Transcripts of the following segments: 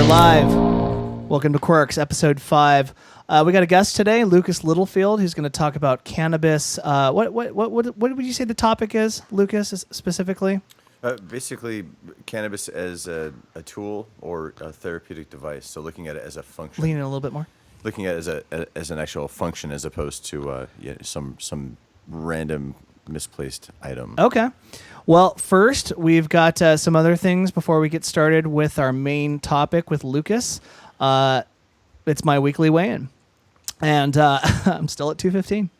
live. Welcome to Quirks, episode 5. We got a guest today, Lucas Littlefield, who's going to talk about cannabis. What would you say the topic is, Lucas, specifically? Basically, cannabis as a tool or a therapeutic device. So looking at it as a function. Lean in a little bit more. Looking at it as an actual function as opposed to some random misplaced item. Okay. Well, first, we've got some other things before we get started with our main topic with Lucas. It's my weekly weigh-in, and I'm still at 215.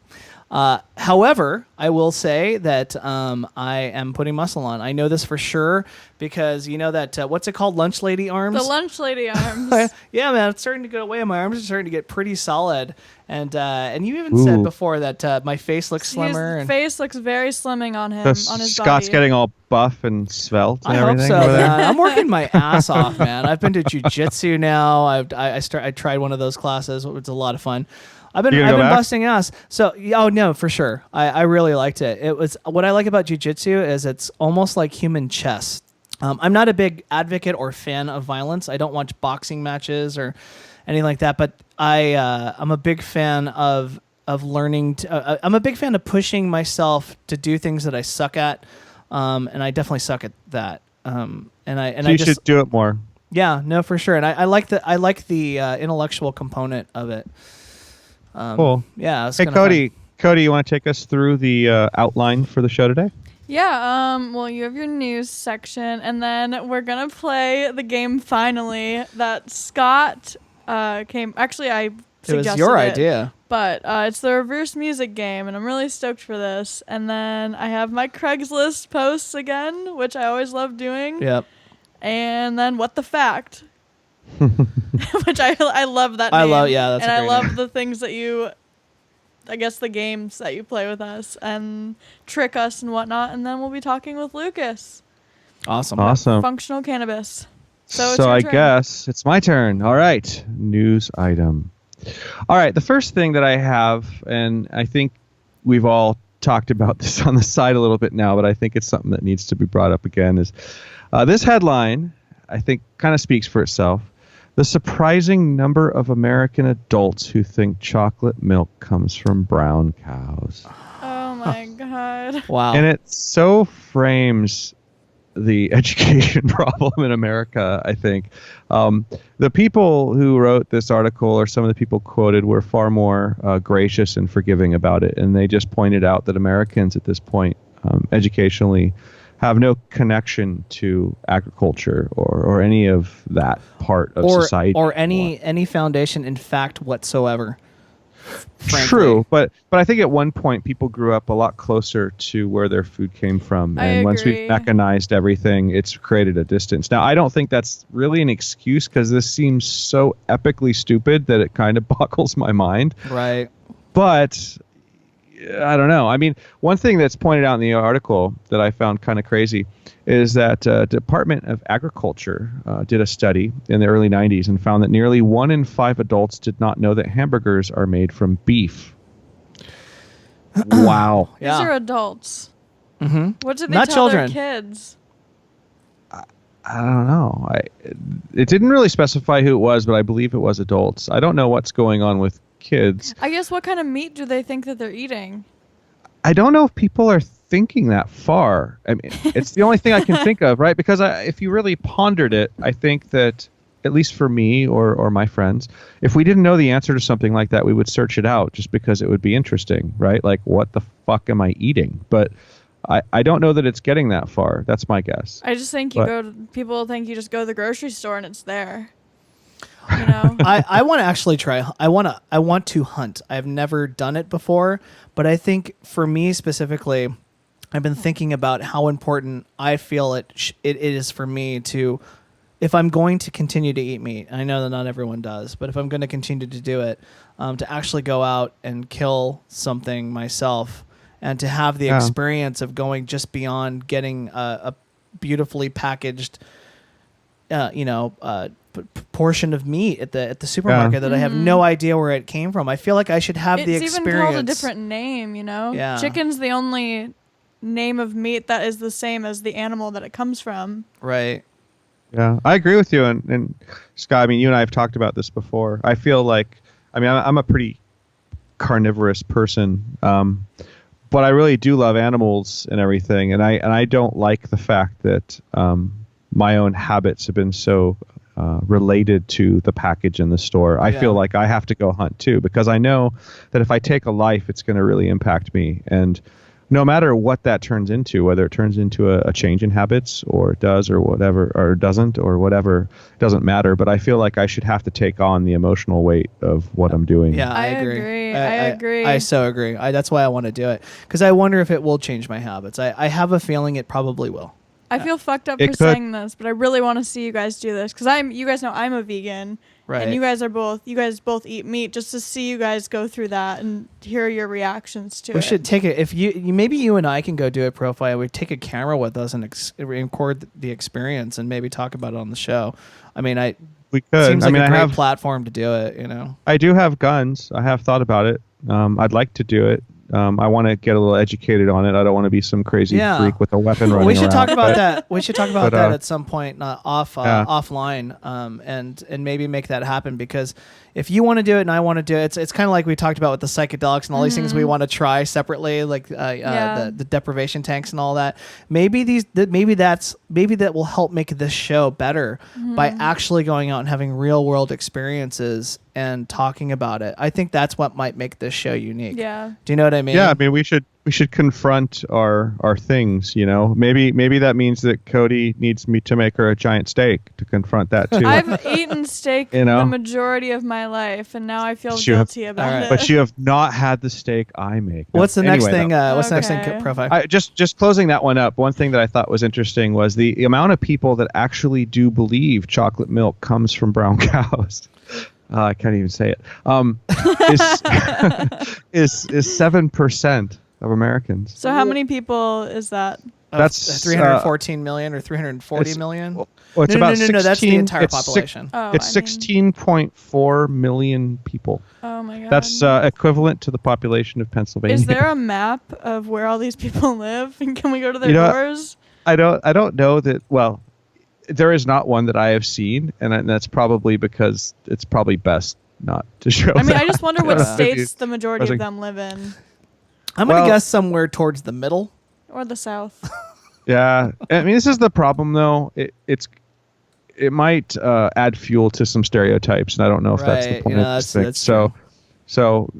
However, I will say that I am putting muscle on. I know this for sure because you know that, what's it called, lunch lady arms? The lunch lady arms. Yeah, man, it's starting to go away. My arms are starting to get pretty solid. And you even said before that my face looks slimmer. His face looks very slimming on him, on his Scott's body. getting all buff and svelte and I everything. hope so, man. I'm working my ass off, man. I've been to jiu-jitsu now. I tried one of those classes. It was a lot of fun. I've been busting ass. So, oh no, for sure. I really liked it. It was what I like about jiu-jitsu is it's almost like human chess. I'm not a big advocate or fan of violence. I don't watch boxing matches or anything like that. But I'm a big fan of learning. I'm a big fan of pushing myself to do things that I suck at, and I definitely suck at that. You should do it more. Yeah, no, for sure. And I like the intellectual component of it. Cool. Yeah. Hey, Cody. Fun. Cody, you want to take us through the outline for the show today? Yeah. Well, you have your news section, and then we're gonna play the game finally that Scott came. Actually, I suggested it was your idea, but it's the reverse music game, and I'm really stoked for this. And then I have my Craigslist posts again, which I always love doing. Yep. And then what the fact. Which I love that name. That's and a I great love name. the things that I guess the games that you play with us and trick us and whatnot, and then we'll be talking with Lucas. Awesome. Functional cannabis. So it's I your turn. guess it's my turn. All right, news item. All right, the first thing that I have, and I think we've all talked about this on the side a little bit now, but I think it's something that needs to be brought up again, is this headline, I think, kind of speaks for itself. The surprising number of American adults who think chocolate milk comes from brown cows. Oh my God. Wow. And it so frames the education problem in America, I think. The people who wrote this article, or some of the people quoted, were far more gracious and forgiving about it. And they just pointed out that Americans at this point, educationally, have no connection to agriculture or any of that part of society. Or any foundation in fact whatsoever. Frankly. True, but I think at one point people grew up a lot closer to where their food came from. And once we've mechanized everything, it's created a distance. Now, I don't think that's really an excuse because this seems so epically stupid that it kind of boggles my mind. Right. But I don't know. I mean, one thing that's pointed out in the article that I found kind of crazy is that Department of Agriculture did a study in the early 90s and found that nearly 1 in 5 adults did not know that hamburgers are made from beef. Wow. These are adults. Mm-hmm. What did they Not tell children. their kids? I don't know. It didn't really specify who it was, but I believe it was adults. I don't know what's going on with kids. I guess what kind of meat do they think that they're eating? I don't know if people are thinking that far. I mean, it's the only thing I can think of, right? Because if you really pondered it, I think that, at least for me or my friends, if we didn't know the answer to something like that, we would search it out just because it would be interesting, right? Like, what the fuck am I eating? But I don't know that it's getting that far. That's my guess. I just think people think you just go to the grocery store and it's there. You know? I want to actually try. I want to hunt. I've never done it before, but I think for me specifically, I've been thinking about how important I feel it is for me to, if I'm going to continue to eat meat. I know that not everyone does, but if I'm going to continue to do it, to actually go out and kill something myself, and to have the experience of going just beyond getting a beautifully packaged, portion of meat at the supermarket that I have no idea where it came from. I feel like I should have the experience. It's even called a different name, you know? Yeah. Chicken's the only name of meat that is the same as the animal that it comes from. Right. Yeah, I agree with you. And Scott, I mean, you and I have talked about this before. I feel like, I mean, I'm a pretty carnivorous person, but I really do love animals and everything. And I don't like the fact that my own habits have been so related to the package in the store. I feel like I have to go hunt too, because I know that if I take a life, it's going to really impact me. And no matter what that turns into, whether it turns into a change in habits or it does or whatever, or doesn't or whatever, doesn't matter. But I feel like I should have to take on the emotional weight of what I'm doing. Yeah, I agree. I agree. I so agree. That's why I want to do it, because I wonder if it will change my habits. I have a feeling it probably will. I feel fucked up for saying this, but I really want to see you guys do this, because you guys know I'm a vegan, right? And you guys both eat meat, just to see you guys go through that and hear your reactions to it. We should take it. If maybe you and I can go do a profile. We take a camera with us and record the experience and maybe talk about it on the show. I mean, we could. Seems like a great platform to do it. You know, I do have guns. I have thought about it. I'd like to do it. I want to get a little educated on it. I don't want to be some crazy freak with a weapon running around. We should talk about that. We should talk about that at some point offline, and maybe make that happen, because if you want to do it and I want to do it, it's kind of like we talked about with the psychedelics and all these things we want to try separately, like the deprivation tanks and all that. Maybe that will help make this show better by actually going out and having real world experiences and talking about it. I think that's what might make this show unique. Yeah. Do you know what I mean? Yeah, I mean, we should confront our things, you know. Maybe that means that Cody needs me to make her a giant steak to confront that too. I've eaten steak the majority of my life, and now I feel guilty about it. But you have not had the steak I make. What's the next thing? What's the next thing, Profile? Just closing that one up. One thing that I thought was interesting was the amount of people that actually do believe chocolate milk comes from brown cows. I can't even say it. Is 7% of Americans. So how many people is that? That's 314 million or 340 million? Well, it's about 16, no, that's the entire population. It's 16.4 million people. Oh my god. That's equivalent to the population of Pennsylvania. Is there a map of where all these people live, and can we go to their doors? I don't know that. Well, there is not one that I have seen, and that's probably because it's probably best not to show. I mean, I just wonder what states the majority of them live in. I'm going to guess somewhere towards the middle. Or the south. Yeah. I mean, this is the problem, though. It might add fuel to some stereotypes, and I don't know if that's the point of this thing. So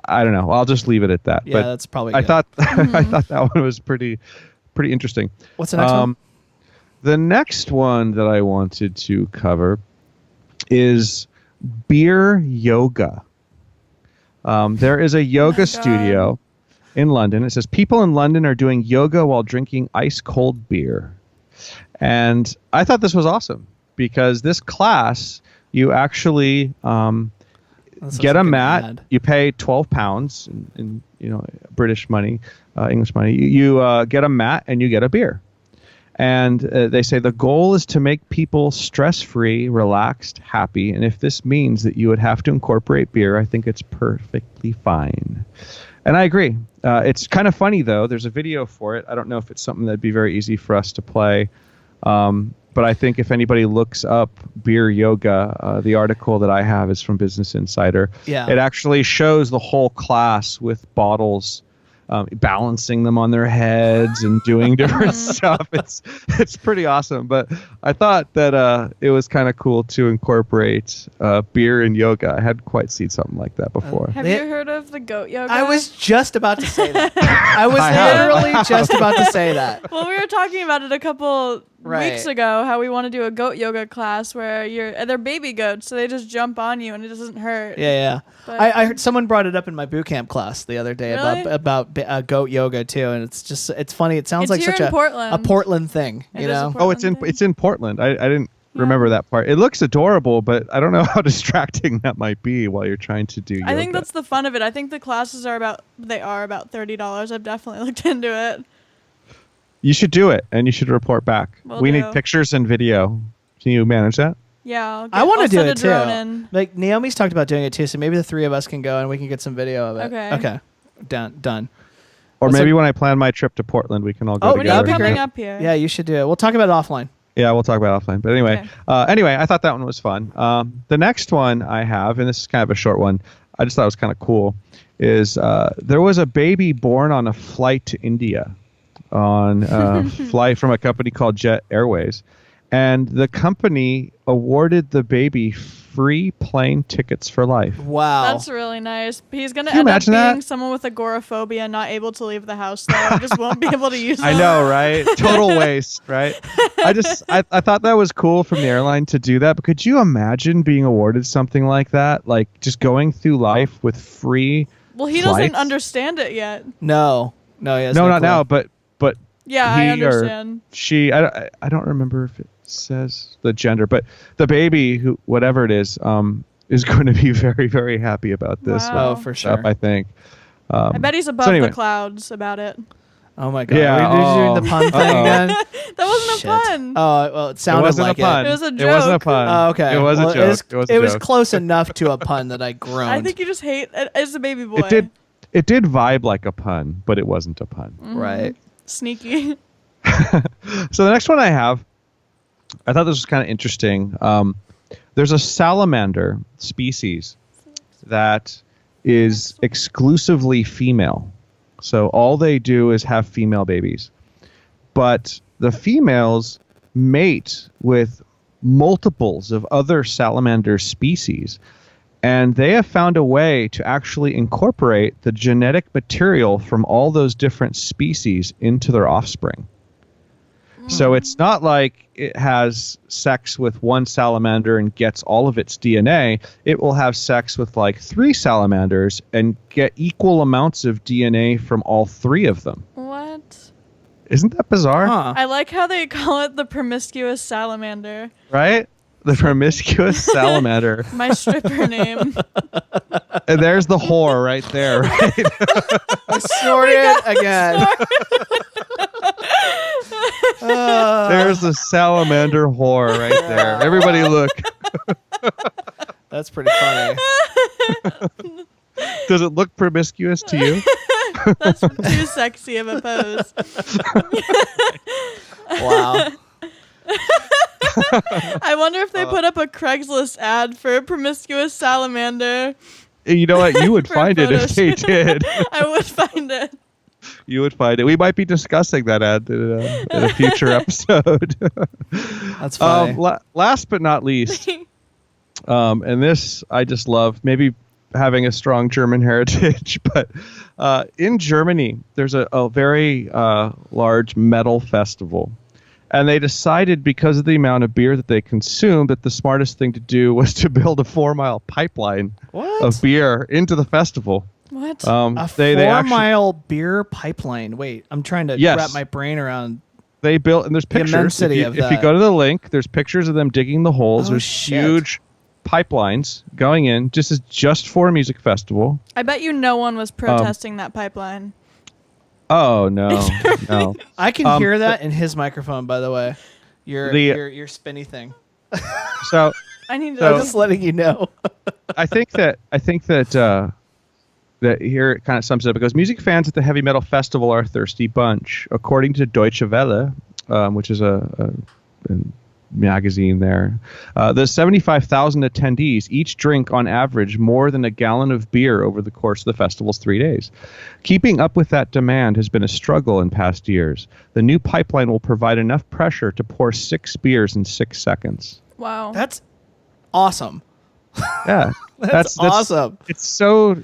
I don't know. I'll just leave it at that. Yeah, but that's probably I good. thought I thought that one was pretty interesting. What's the next one? The next one that I wanted to cover is beer yoga. There is a yoga studio in London. It says people in London are doing yoga while drinking ice cold beer. And I thought this was awesome, because this class, you actually get a mat. You pay £12 in British money, English money. You get a mat and you get a beer. And they say the goal is to make people stress-free, relaxed, happy. And if this means that you would have to incorporate beer, I think it's perfectly fine. And I agree. It's kind of funny, though. There's a video for it. I don't know if it's something that'd be very easy for us to play. But I think if anybody looks up beer yoga, the article that I have is from Business Insider. Yeah. It actually shows the whole class with bottles, balancing them on their heads and doing different stuff. It's pretty awesome. But I thought that it was kind of cool to incorporate beer and yoga. I hadn't quite seen something like that before. Have you heard of the goat yoga? I was just about to say that. I was literally just about to say that. Well, we were talking about it a couple weeks ago, how we want to do a goat yoga class where they're baby goats, so they just jump on you and it doesn't hurt. Yeah. But I heard someone brought it up in my boot camp class the other day. Really? about goat yoga too, and it's funny. It sounds like here such in a Portland. Portland thing, you know. Oh, it's in Portland. I didn't remember that part. It looks adorable, but I don't know how distracting that might be while you're trying to do yoga. I think that's the fun of it. I think the classes are about $30. I've definitely looked into it. You should do it, and you should report back. We need pictures and video. Can you manage that? Yeah, I want to do it too. In. Like Naomi's talked about doing it too, so maybe the three of us can go and we can get some video of it. Okay. Done. Or maybe when I plan my trip to Portland, we can all go together. When are you coming up here? Yeah, you should do it. We'll talk about it offline. Yeah, we'll talk about it offline. But anyway, Okay. anyway, I thought that one was fun. The next one I have, and this is kind of a short one, I just thought it was kind of cool, is there was a baby born on a flight to India on a flight from a company called Jet Airways. And the company awarded the baby free plane tickets for life. Wow. That's really nice. He's going to Can you end up imagine being that? someone with agoraphobia, not able to leave the house, though. Just won't be able to use them. I know, right? Total waste, right? I thought that was cool from the airline to do that. But could you imagine being awarded something like that? Like just going through life with free Well, he flights? doesn't understand it yet. No, he has No, no not clue. now, but Yeah, he I or understand. she, I don't remember if it says the gender, but the baby, who whatever it is going to be very, very happy about this. Wow. Oh, for sure. I think. I bet he's above anyway. the clouds about it. Oh my god. Yeah, Are you doing the pun thing uh-oh. again? That wasn't Shit. a pun. Oh, well, it It sounded wasn't like a pun. It was a It wasn't a joke. pun. Oh, okay. It was Well, a joke. It was a joke. close enough to a pun that I groaned. I think you just hate it as a baby boy. It did vibe like a pun, but it wasn't a pun. Right. Sneaky. So the next one I have, I thought this was kind of interesting. There's a salamander species that is exclusively female. So all they do is have female babies. But the females mate with multiples of other salamander species. And they have found a way to actually incorporate the genetic material from all those different species into their offspring. So it's not like it has sex with one salamander and gets all of its DNA. It will have sex with like 3 salamanders and get equal amounts of DNA from all 3 of them. What? Isn't that bizarre? Huh. I like how they call it the promiscuous salamander. Right? The promiscuous salamander. My stripper name. And there's the whore right there, right? I snorted again. There's the salamander whore right there. Everybody look. That's pretty funny. Does it look promiscuous to you? That's too sexy of a pose. Wow. I wonder if they put up a Craigslist ad for a promiscuous salamander. You know what? You would For find it if photos. they did. I would find it. You would find it. We might be discussing that ad in a future episode. That's funny. Last but not least, and this I just love, maybe having a strong German heritage, but in Germany, there's a very large metal festival. And they decided, because of the amount of beer that they consumed, that the smartest thing to do was to build a 4-mile pipeline What? of beer into the festival. What? A They actually- 4-mile beer pipeline. Wait, I'm trying to Yes. wrap my brain around. They built, and there's pictures. immensity if of you that. go to the link, there's pictures of them digging the holes. Oh, There's shit. huge pipelines going in, just for a music festival. I bet you no one was protesting that pipeline. Oh no, no. I can hear that in his microphone, by the way. Your spinny thing. So I need So- I'm just letting you know. I think that that here it kind of sums it up, because music fans at the heavy metal festival are a thirsty bunch, according to Deutsche Welle, which is a magazine there. The 75,000 attendees each drink on average more than a gallon of beer over the course of the festival's 3 days. Keeping up with that demand has been a struggle in past years. The new pipeline will provide enough pressure to pour 6 beers in 6 seconds. Wow. That's awesome. Yeah, That's awesome. It's so.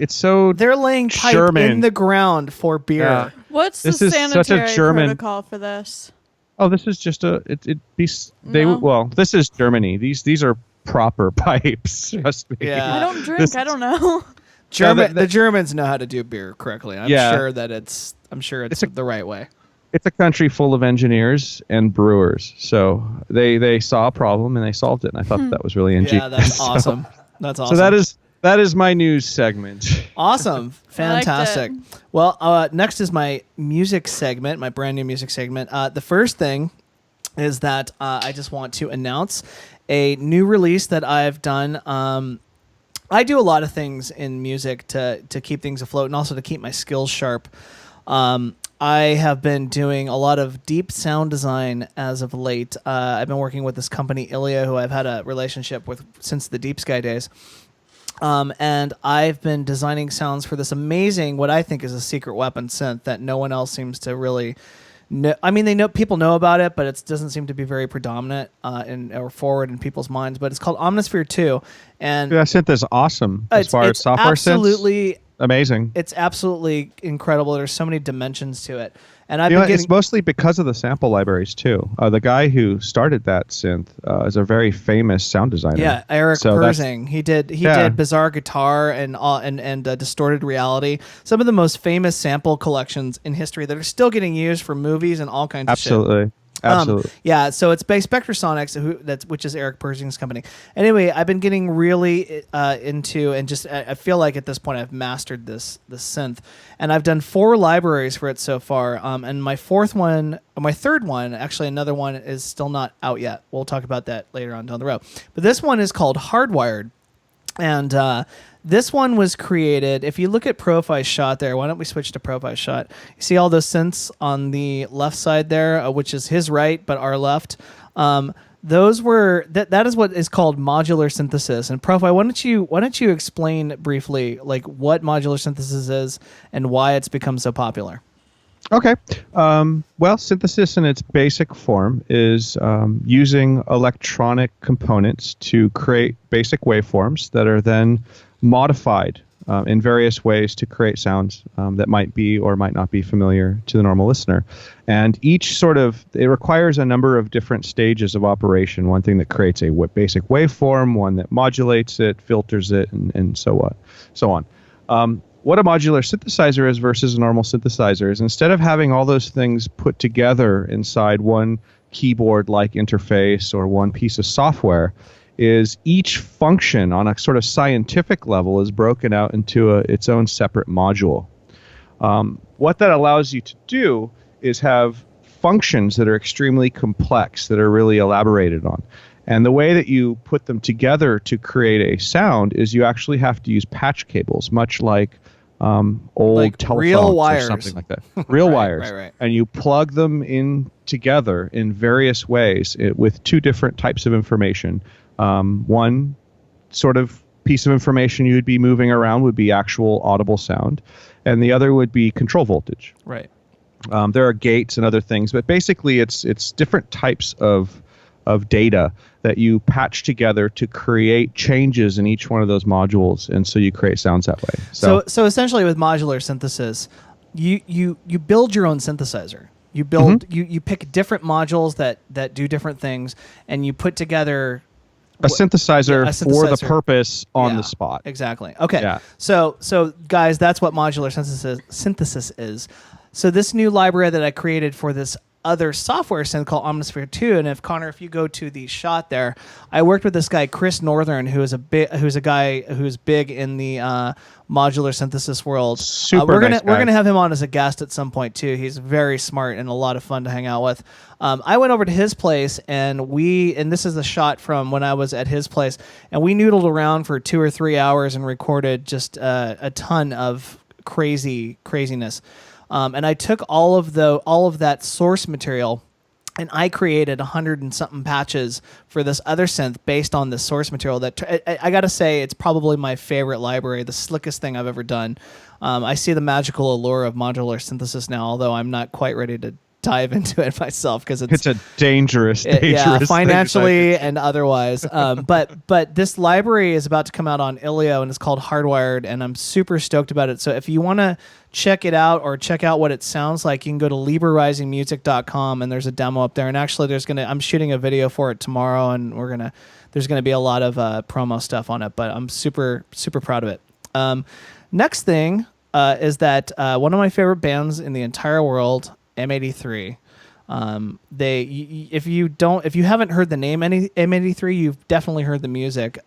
They're laying pipe German. in the ground for beer. Yeah. What's This the is such a sanitary German- protocol for this? Oh, this is just No. well, this is Germany. These are proper pipes. Trust me. Yeah. I don't drink. this I don't know. The Germans know how to do beer correctly. I'm Yeah. sure that it's the right way. It's a country full of engineers and brewers, so they saw a problem and they solved it, and I thought that was really ingenious. Yeah, that's So- awesome. That's awesome. So that is my news segment. awesome. Fantastic. I liked Well, next is my music segment, my brand new music segment. The first thing is that I just want to announce a new release that I've done. I do a lot of things in music to keep things afloat and also to keep my skills sharp. I have been doing a lot of deep sound design as of late. I've been working with this company, Ilya, who I've had a relationship with since the Deep Sky days. And I've been designing sounds for this amazing, what I think is a secret weapon synth that no one else seems to really know. I mean, people know about it, but it doesn't seem to be very predominant or forward in people's minds. But it's called Omnisphere 2. And that synth is awesome as far as software absolutely synths. Amazing. It's absolutely incredible. There's so many dimensions to it. And it's mostly because of the sample libraries too. The guy who started that synth is a very famous sound designer. Yeah, Eric Persing. He did Bizarre Guitar and Distorted Reality. Some of the most famous sample collections in history that are still getting used for movies and all kinds of shit. Absolutely. Yeah, so it's by Spectrasonics, which is Eric Persing's company. Anyway, I've been getting really into, and just I feel like at this point I've mastered this synth, and I've done 4 libraries for it so far. And my third one, actually another one is still not out yet. We'll talk about that later on down the road. But this one is called Hardwired, and this one was created, if you look at Profi's shot there, why don't we switch to Profi's shot? You see all those synths on the left side there, which is his right, but our left. Those were, that is what is called modular synthesis. And Profi, why don't you explain briefly like what modular synthesis is and why it's become so popular? Okay. Well, synthesis in its basic form is using electronic components to create basic waveforms that are then modified in various ways to create sounds that might be or might not be familiar to the normal listener. And each it requires a number of different stages of operation. One thing that creates a basic waveform, one that modulates it, filters it, and so on. What a modular synthesizer is versus a normal synthesizer is instead of having all those things put together inside one keyboard-like interface or one piece of software, is each function on a sort of scientific level is broken out into its own separate module. What that allows you to do is have functions that are extremely complex, that are really elaborated on. And the way that you put them together to create a sound is you actually have to use patch cables, much like old like telephones real wires. Or something like that. Real wires. Right. And you plug them in together in various ways with 2 different types of information. One sort of piece of information you would be moving around would be actual audible sound, and the other would be control voltage. Right. There are gates and other things, but basically it's different types of data that you patch together to create changes in each one of those modules, and so you create sounds that way. So essentially with modular synthesis, you build your own synthesizer. You build you pick different modules that do different things, and you put together a synthesizer for the purpose on the spot. Exactly. Okay. Yeah. So guys, that's what modular synthesis is. So this new library that I created for this other software synth called Omnisphere 2, and if you go to the shot there, I worked with this guy Chris Northern, who's a guy who's big in the modular synthesis world. We're gonna have him on as a guest at some point too. He's very smart and a lot of fun to hang out with. I went over to his place and this is the shot from when I was at his place, and we noodled around for 2 or 3 hours and recorded just a ton of craziness. And I took all of that source material, and I created 100 and something patches for this other synth based on the source material. That I gotta say, it's probably my favorite library, the slickest thing I've ever done. I see the magical allure of modular synthesis now, although I'm not quite ready to dive into it myself because it's a dangerous financially and otherwise. But this library is about to come out on Ilio, and it's called Hardwired, and I'm super stoked about it. So if you want to check it out or check out what it sounds like, you can go to librarisingmusic.com, and there's a demo up there. And actually, I'm shooting a video for it tomorrow, and there's gonna be a lot of promo stuff on it. But I'm super super proud of it. Next thing is that one of my favorite bands in the entire world, M83. If you haven't heard the name M83, you've definitely heard the music.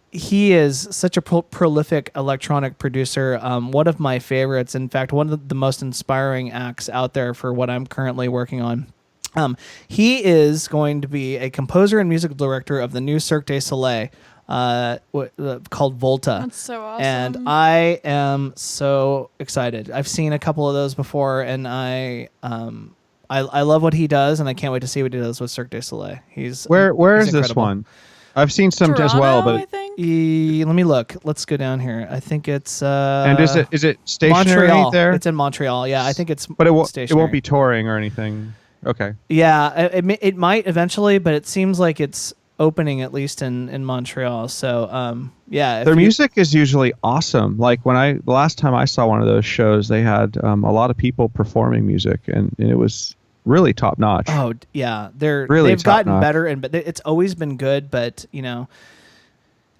He is such a prolific electronic producer. One of my favorites, in fact, one of the most inspiring acts out there for what I'm currently working on. He is going to be a composer and musical director of the new Cirque du Soleil. called Volta. That's so awesome. And I am so excited. I've seen a couple of those before, and I love what he does, and I can't wait to see what he does with Cirque du Soleil. Where he's is this incredible. one? I've seen some Toronto, as well, I but think. Let me look. Let's go down here. I think it's and is it stationary Montreal. there? It's in Montreal. Yeah, I think it's But it won't stationary. be touring or anything. Okay. Yeah, it might eventually, but it seems like it's opening at least in Montreal. So yeah, Their music is usually awesome. Like the last time I saw one of those shows, they had a lot of people performing music, and it was really top notch. Oh yeah, Really they've gotten top-notch. better, but it's always been good. But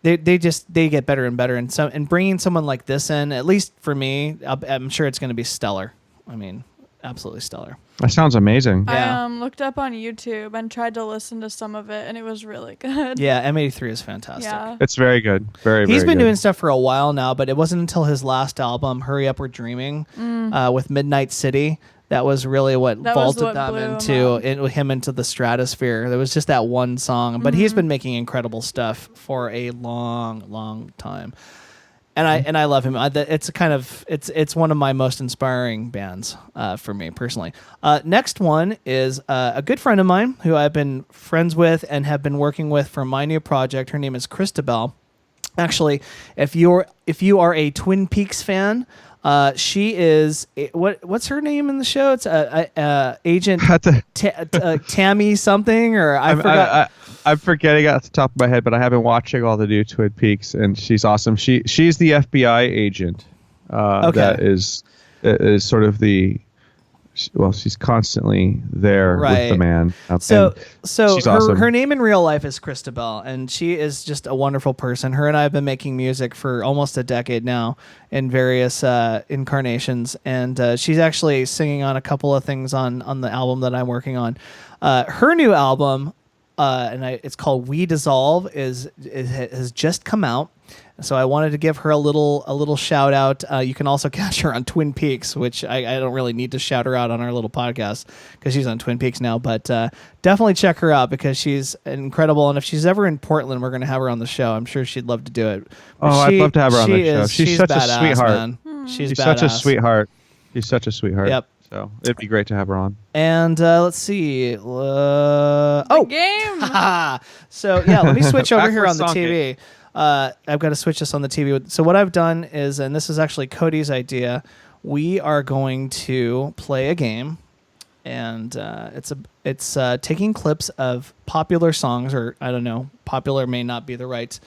they get better and better. And bringing someone like this in, at least for me, I'm sure it's going to be stellar. I mean, absolutely stellar. That sounds amazing. Yeah. I looked up on YouTube and tried to listen to some of it, and it was really good. Yeah, M83 is fantastic. Yeah. It's very good. Very, He's very been good. doing stuff for a while now, but it wasn't until his last album, Hurry Up We're Dreaming, with Midnight City, that was really what That was vaulted what them blew him up. into the stratosphere. There was just that one song, but he's been making incredible stuff for a long, long time. And I love him. It's one of my most inspiring bands for me personally. Next one is a good friend of mine who I've been friends with and have been working with for my new project. Her name is Christabel. Actually, if you are a Twin Peaks fan, she is what's her name in the show? It's Agent Tammy something, or I forgot. I'm forgetting off the top of my head, but I have been watching all the new Twin Peaks, and she's awesome. She's the FBI agent that is sort of she's constantly there with the man. So she's awesome. her name in real life is Christabel, and she is just a wonderful person. Her and I have been making music for almost a decade now in various incarnations, and she's actually singing on a couple of things on the album that I'm working on. Her new album, it's called We Dissolve, has just come out. So I wanted to give her a little shout out. You can also catch her on Twin Peaks, which I don't really need to shout her out on our little podcast because she's on Twin Peaks now. But definitely check her out because she's incredible. And if she's ever in Portland, we're going to have her on the show. I'm sure she'd love to do it. But I'd love to have her on the show. She's such badass, a sweetheart. Man. She's such a badass. sweetheart. She's such a sweetheart. Yep. So it'd be great to have her on. And let's see. Game. So yeah, let me switch over here on the Backwards TV. I've got to switch this on the TV. So what I've done is, and this is actually Cody's idea, we are going to play a game, and it's taking clips of popular songs, or I don't know, popular may not be the right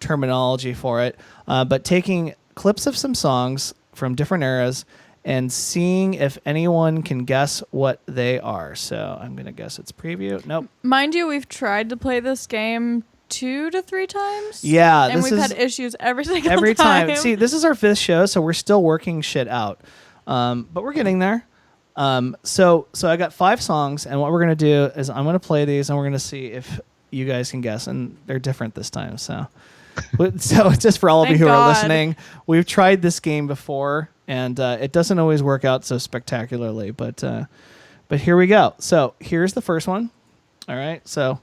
terminology for it, but taking clips of some songs from different eras and seeing if anyone can guess what they are. So I'm going to guess it's preview. Nope. Mind you, we've tried to play this game 2 to 3 times. Yeah. And we've had issues every single every time. time. See, this is our 5th show, so we're still working shit out. But we're getting there. So I got 5 songs, and what we're going to do is I'm going to play these, and we're going to see if you guys can guess. And they're different this time. So just for all of you who are listening, we've tried this game before, and it doesn't always work out so spectacularly. But here we go. So here's the first one. All right. So,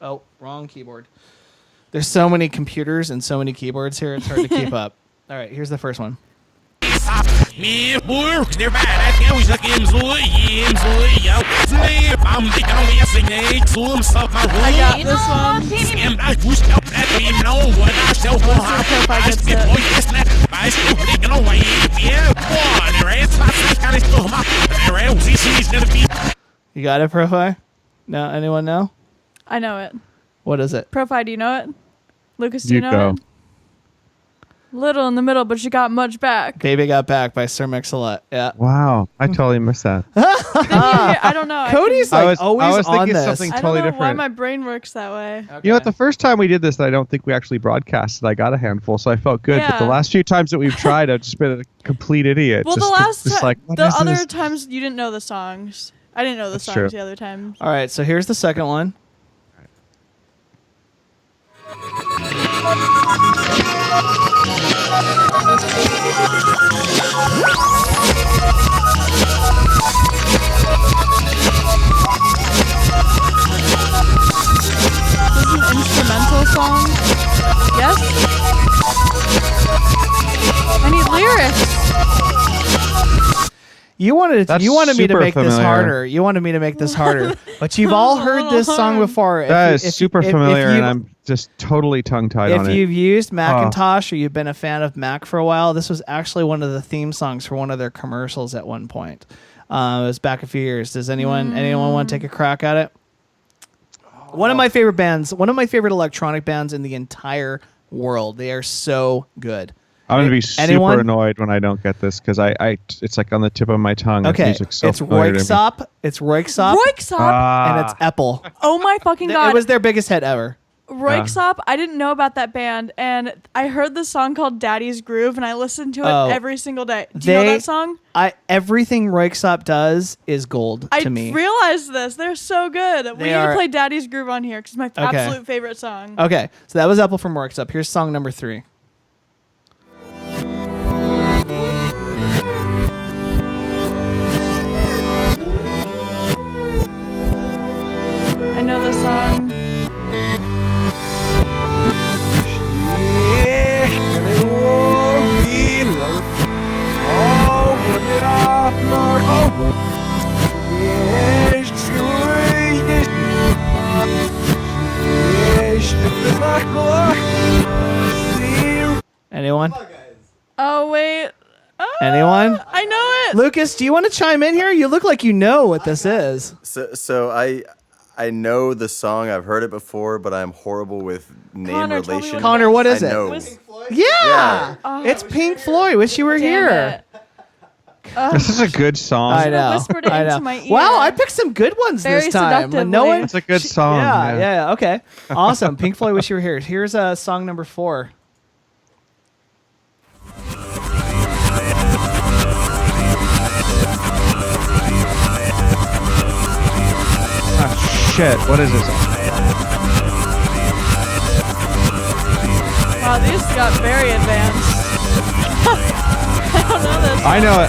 oh, wrong keyboard. There's so many computers and so many keyboards here. It's hard to keep up. All right. Here's the first one. I got this one. You got it, Profi? No, anyone know? I know it. What is it? Profi, do you know it? Lucas, do you You know go. it? Little in the middle, but you got much back. Baby Got Back by Sir Mix-a-Lot. Yeah. Wow, I totally missed that. I don't know. Cody's I like was always on thinking this. something I don't totally know why different. my brain works that way. Okay. You know what? The first time we did this, I don't think we actually broadcasted. I got a handful, so I felt good. But the Yeah. last few times that we've tried, I've just been a complete idiot. Well, just, the last just like, what the is other this? times you didn't know the songs. I didn't know the That's songs true. the other times. All right, so here's the second one. This is an instrumental song. You wanted That's me to super make this familiar. harder. You wanted me to make this harder. But you've all heard this song before. That is super familiar, and you've- I'm just totally tongue-tied on If it. you've used Macintosh or you've been a fan of Mac for a while, this was actually one of the theme songs for one of their commercials at one point. It was back a few years. Does anyone want to take a crack at it? One of my favorite bands, one of my favorite electronic bands in the entire world. They are so good. I'm going to be super annoyed when I don't get this because it's like on the tip of my tongue. Okay, Music's so it's familiar to me. Royksop. It's Royksop. Royksop. And it's Apple. Oh my fucking god! It was their biggest hit ever. Royksop. I didn't know about that band, and I heard this song called "Daddy's Groove," and I listened to it every single day. Do you know that song? Everything Royksop does is gold to me. I realized this. They're so good. We need to play "Daddy's Groove" on here because it's my absolute favorite song. Okay, so that was Apple from Royksop. Here's song number 3. I know this song. Anyone? Oh wait. Anyone? I know it. Lucas, do you want to chime in here? You look like you know what this is. So I know the song. I've heard it before, but I'm horrible with name Connor, tell me relation. what Connor, what is I it? know. Yeah. Oh, It's Pink Floyd. Wish you were damn here. it. This is a good song. I know. Whispered it I know. into my ear. Wow, I picked some good ones Very this time. seductively. No one. It's a good song. Yeah. Okay. Awesome. Pink Floyd. Wish you were here. Here's song number 4. Ah, shit. What is this? Wow, these got very advanced. I don't know this. I know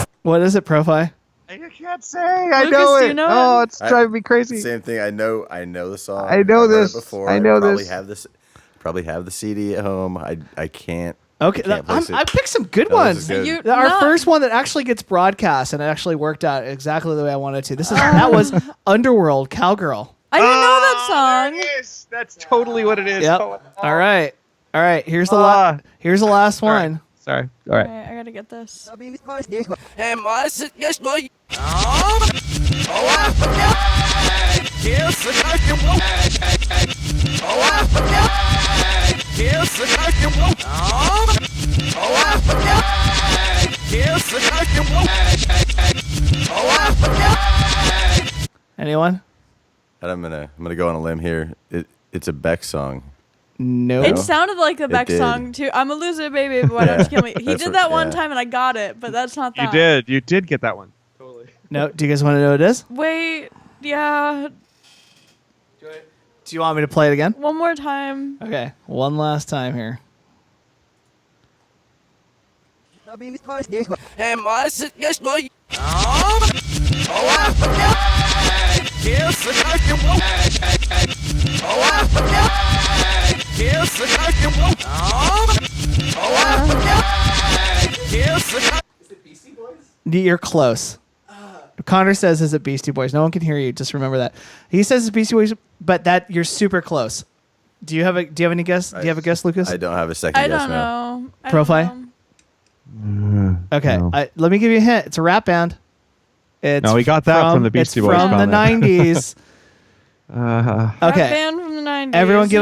it. What is it, Profi? I can't say. I Lucas, know do it. you know Oh, it? it's driving me crazy. Same thing. I know the song. I know I've heard this. it before. I know probably this. have this. Probably have the CD at home. I can't. Okay, Can't place it. I picked some good No, this ones. is good. Our No. first one that actually gets broadcast and it actually worked out exactly the way I wanted to. That was Underworld Cowgirl. I didn't know that song. Yes, that's totally what it is. Yep. Oh, All right. Here's the last one. Sorry. All right. Okay, I gotta get this. Anyone? And I'm gonna go on a limb here. It's a Beck song. No. It sounded like the Beck did. song too. I'm a loser, baby, but why don't you kill me? He That's did what- that one yeah. time and I got it, but that's not that. You did get that one. Totally. No. Do you guys want to know what it is? Wait, yeah, Do you want me to play it again? one more time. Okay. One last time here. You're close. Connor says, "Is it Beastie Boys?" No one can hear you. Just remember that. He says it's Beastie Boys, but that you're super close. Do you have any guess? Do you have a guess, Lucas? I don't have a second I guess don't now. know. I don't Profi? know. Okay. No. Let me give you a hint. It's a rap band. It's No, we got that from the Beastie Boys It's from the comment. 90s. Rap Okay. band from the 90s.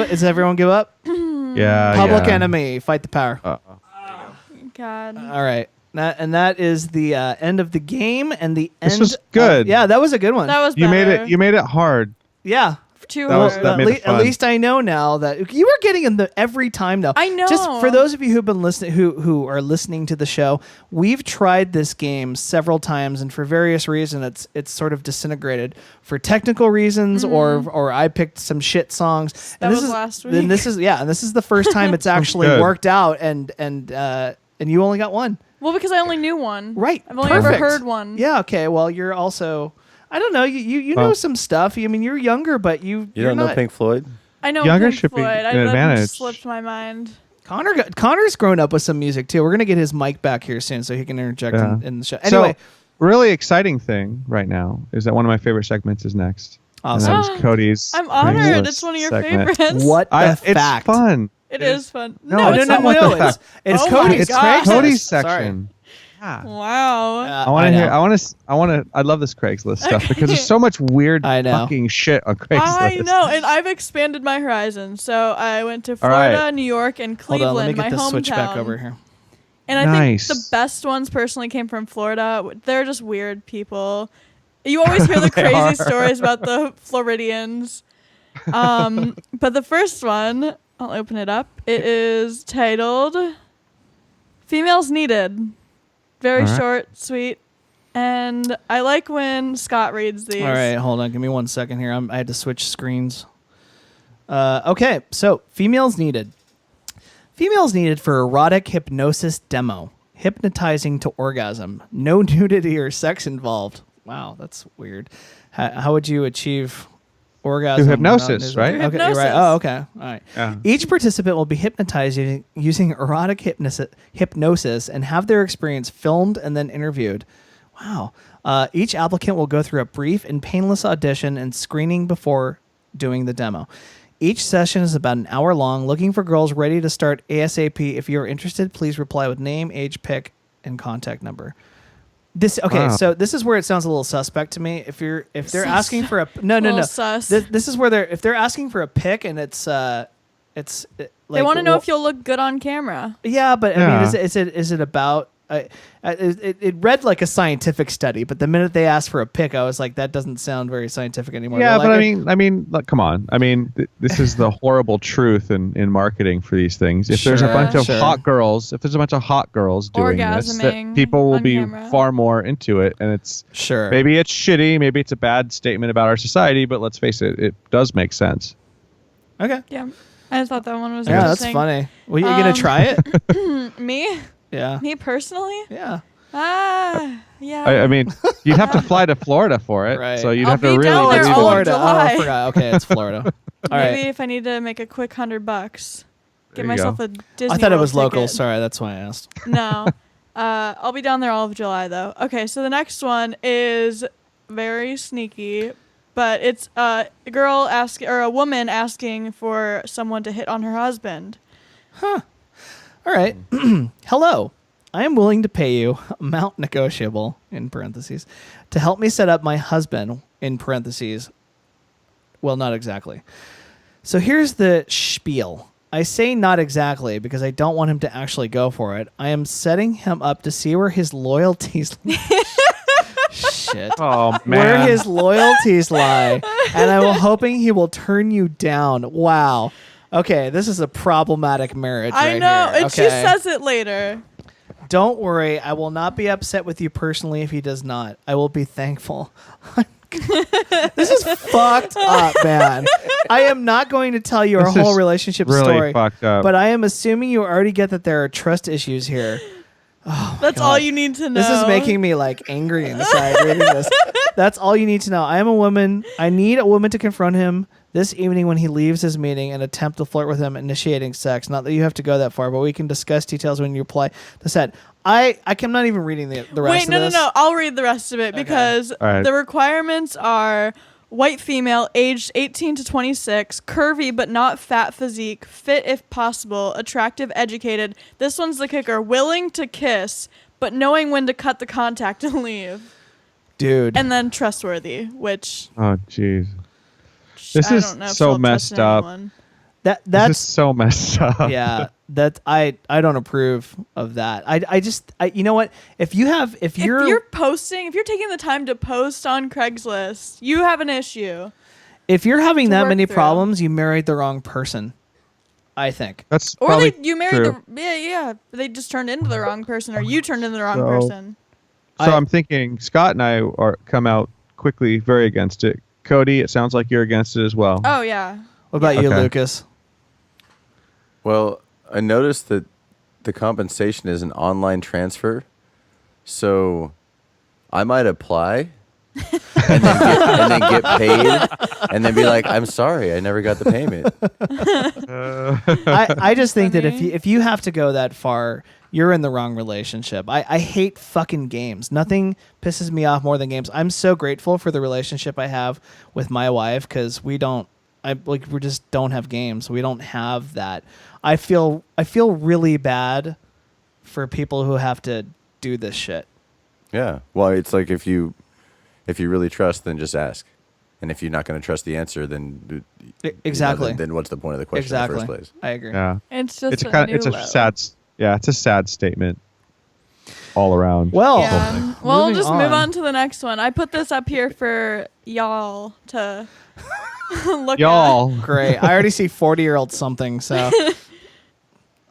Does everyone give up? Yeah. Public yeah. Enemy, Fight the Power. God. All right. That is the end of the game and the end. This was good. Yeah, that was a good one. That was You made better. it. You made it hard. yeah. Too That was- hard. that made it At fun. least I know now that you were getting in the every time though. I know. Just for those of you who've been listening, who are listening to the show, we've tried this game several times, and for various reasons, it's sort of disintegrated for technical reasons, or I picked some shit songs. Mm-hmm. That and this was is, last And week. this is the first time it's actually good. worked out, and you only got one. Well, because I only knew one. Right. I've only ever Perfect. heard one. Yeah. Okay. Well, you're also. I don't know. You know Well- some stuff. I mean, you're younger, but You don't know not, Pink Floyd? I know Younger Pink should be Floyd. an that advantage. slipped my mind. Connor's grown up with some music too. We're gonna get his mic back here soon so he can interject in the show. Anyway, so, really exciting thing right now is that one of my favorite segments is next. Awesome. And that is Cody's. I'm honored. Craigslist It's one of your segment. favorites. what the fact? It's fun. It is fun. No, it's not what the fact. It's Oh Cody's. my It's gosh. Cody's Sorry. section. Yeah. Wow. I want to hear. I want to. I love this Craigslist stuff because there's so much weird I know. fucking shit on Craigslist. I know, and I've expanded my horizons. So I went to Florida, right. New York, and Hold on, let me Cleveland, get my this hometown. switch back over here. And I Nice. think the best ones personally came from Florida. They're just weird people. You always hear the crazy stories about the Floridians. But the first one, I'll open it up. It is titled Females Needed. Very All right. short, sweet. And I like when Scott reads these. All right, hold on. Give me 1 second here. I had to switch screens. Okay, so females needed. Females needed for erotic hypnosis demo. Hypnotizing to orgasm. No nudity or sex involved. Wow, that's weird. How would you achieve orgasm? Through hypnosis, without nudity? right? Through Okay, hypnosis. right. Oh, okay. All right. Yeah. Each participant will be hypnotized using erotic hypnosis and have their experience filmed and then interviewed. Wow. Each applicant will go through a brief and painless audition and screening before doing the demo. Each session is about an hour long. Looking for girls ready to start ASAP. If you're interested, please reply with name, age, pic, and contact number. Wow. So this is where it sounds a little suspect to me. If they're asking for a no. Sus. This is where if they're asking for a pic and it's like They want to know if you'll look good on camera. Yeah, but I Yeah. mean, is it about? It read like a scientific study, but the minute they asked for a pic, I was like, that doesn't sound very scientific anymore. Yeah, They're but like, I mean, look, come on. I mean, this is the horrible truth in marketing for these things. If there's a Sure, bunch of sure. hot girls doing this, that Orgasming people will on be camera. far more into it. And it's sure. maybe it's shitty, maybe it's a bad statement about our society, but let's face it, it does make sense. Okay. Yeah. I thought that one was Yeah, that's interesting. funny. Well, you gonna try it? Me? Yeah. Me personally? Yeah. Yeah. I mean, you'd have to fly to Florida for it, Right. so you'd I'll have to be down really there do all of Florida. Oh, July. I forgot. Okay, it's Florida. All Maybe right. if I need to make a quick $100, get There you myself go. a Disney I thought it World was local. ticket. Sorry, that's why I asked. No. I'll be down there all of July though. Okay, so the next one is very sneaky, but it's a woman asking for someone to hit on her husband. All right. Hello. I am willing to pay you, amount negotiable, in parentheses, to help me set up my husband, in parentheses. Well, not exactly. So here's the spiel. I say not exactly because I don't want him to actually go for it. I am setting him up to see where his loyalties shit. Oh man. Where his loyalties lie, and I'm hoping he will turn you down. Wow. Okay, this is a problematic marriage. I right know, here. and she Okay. says it later. Don't worry, I will not be upset with you personally if he does not. I will be thankful. This is fucked up, man. I am not going to tell you our This whole is relationship really story, fucked up. but I am assuming you already get that there are trust issues here. That's all you need to know. This is making me like angry inside reading this. That's all you need to know. I am a woman. I need a woman to confront him this evening when he leaves his meeting and attempt to flirt with him, initiating sex. Not that you have to go that far, but we can discuss details when you apply the set. I'm not even reading the rest Wait, of no, this. no. I'll read the rest of it Okay. because right. the requirements are white female, aged 18 to 26, curvy but not fat physique, fit if possible, attractive, educated. This one's the kicker. Willing to kiss, but knowing when to cut the contact and leave. Dude. And then trustworthy, which Oh jeez. This I is don't know if so she'll messed trust up. anyone. This That's is so messed up. yeah. I don't approve of that. I you know what? If you're If you're taking the time to post on Craigslist, you have an issue. if you're having to that work many through. problems, you married the wrong person. I think. That's Or probably you married true. yeah. They just turned into the wrong person, or you turned into the wrong So- person. So I'm thinking Scott and I come out quickly very against it. Cody, it sounds like you're against it as well. Oh yeah. What about you, Okay. Lucas? Well, I noticed that the compensation is an online transfer, so I might apply, and then get paid, and then be like, "I'm sorry, I never got the payment." I just think that Funny. if you have to go that far, you're in the wrong relationship. I hate fucking games. Nothing pisses me off more than games. I'm so grateful for the relationship I have with my wife because we just don't have games. We don't have that. I feel really bad for people who have to do this shit. Yeah. Well, it's like if you really trust, then just ask. And if you're not going to trust the answer, then Exactly. then what's the point of the question Exactly. in the first place? I agree. Yeah. It's just It's a new it's a low. sad. Yeah, it's a sad statement all around. Well, Yeah. Well, we'll moving just move on. on to the next one. I put this up here for y'all to look Y'all. great. I already see 40-year-old something. So,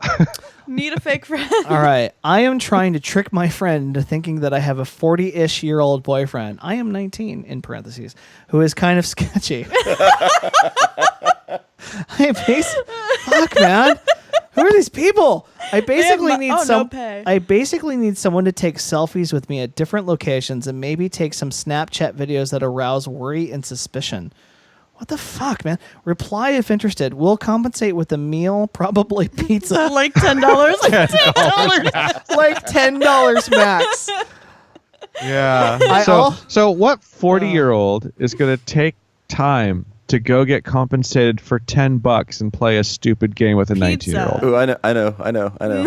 at. Need a fake friend. all right. I am trying to trick my friend into thinking that I have a 40-ish-year-old boyfriend. I am 19 in parentheses, who is kind of sketchy. Fuck, man. Who are these people? I basically need no pay. I basically need someone to take selfies with me at different locations and maybe take some Snapchat videos that arouse worry and suspicion. What the fuck, man? Reply if interested. We'll compensate with a meal, probably pizza. Like $10. Like $10 max. Yeah. So what 40-year-old is going to take time to go get compensated for $10 and play a stupid game with a Pizza. 19-year-old? Oh, I know.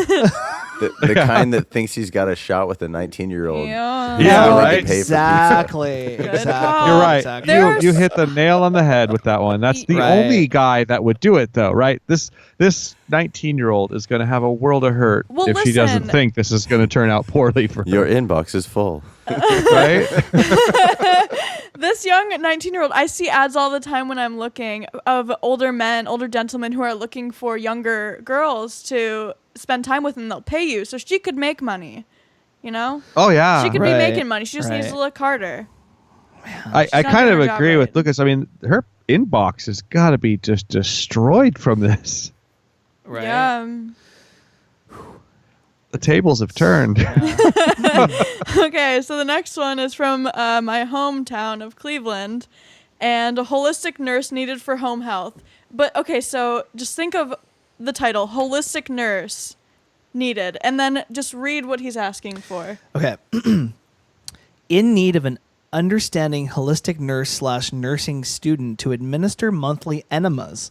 the kind that thinks he's got a shot with a 19-year-old. Yeah. Yeah, No, right? Exactly. Good Exactly. call. You're right. Exactly. You hit the nail on the head with that one. That's the Right. only guy that would do it, though, right? This 19-year-old is going to have a world of hurt Well, if she doesn't listen. think this is going to turn out poorly for her. Your inbox is full. Right? This young 19-year-old, I see ads all the time when I'm looking of older gentlemen who are looking for younger girls to spend time with and they'll pay you. So she could make money, you know? Oh, yeah. She could Right. be making money. She just needs Right. to look harder. I She's not kind doing of her job agree with right. Lucas. I mean, her inbox has got to be just destroyed from this. Right. Yeah. The tables have turned. Okay, so the next one is from my hometown of Cleveland, and a holistic nurse needed for home health. But okay, so just think of the title, holistic nurse needed, and then just read what he's asking for. Okay. In need of an understanding holistic nurse/nursing student to administer monthly enemas.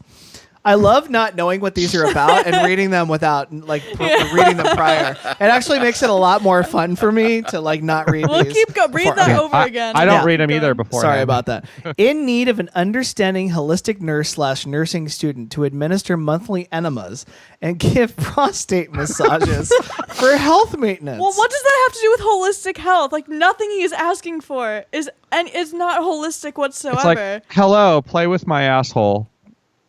I love not knowing what these are about and reading them without reading them prior. It actually makes it a lot more fun for me to not read We'll these. keep read that beforehand. over again. I don't Yeah. read them either before. Sorry about that. In need of an understanding holistic nurse/nursing student to administer monthly enemas and give prostate massages for health maintenance. Well, what does that have to do with holistic health? Like nothing he's asking for is not holistic whatsoever. It's like, hello, play with my asshole.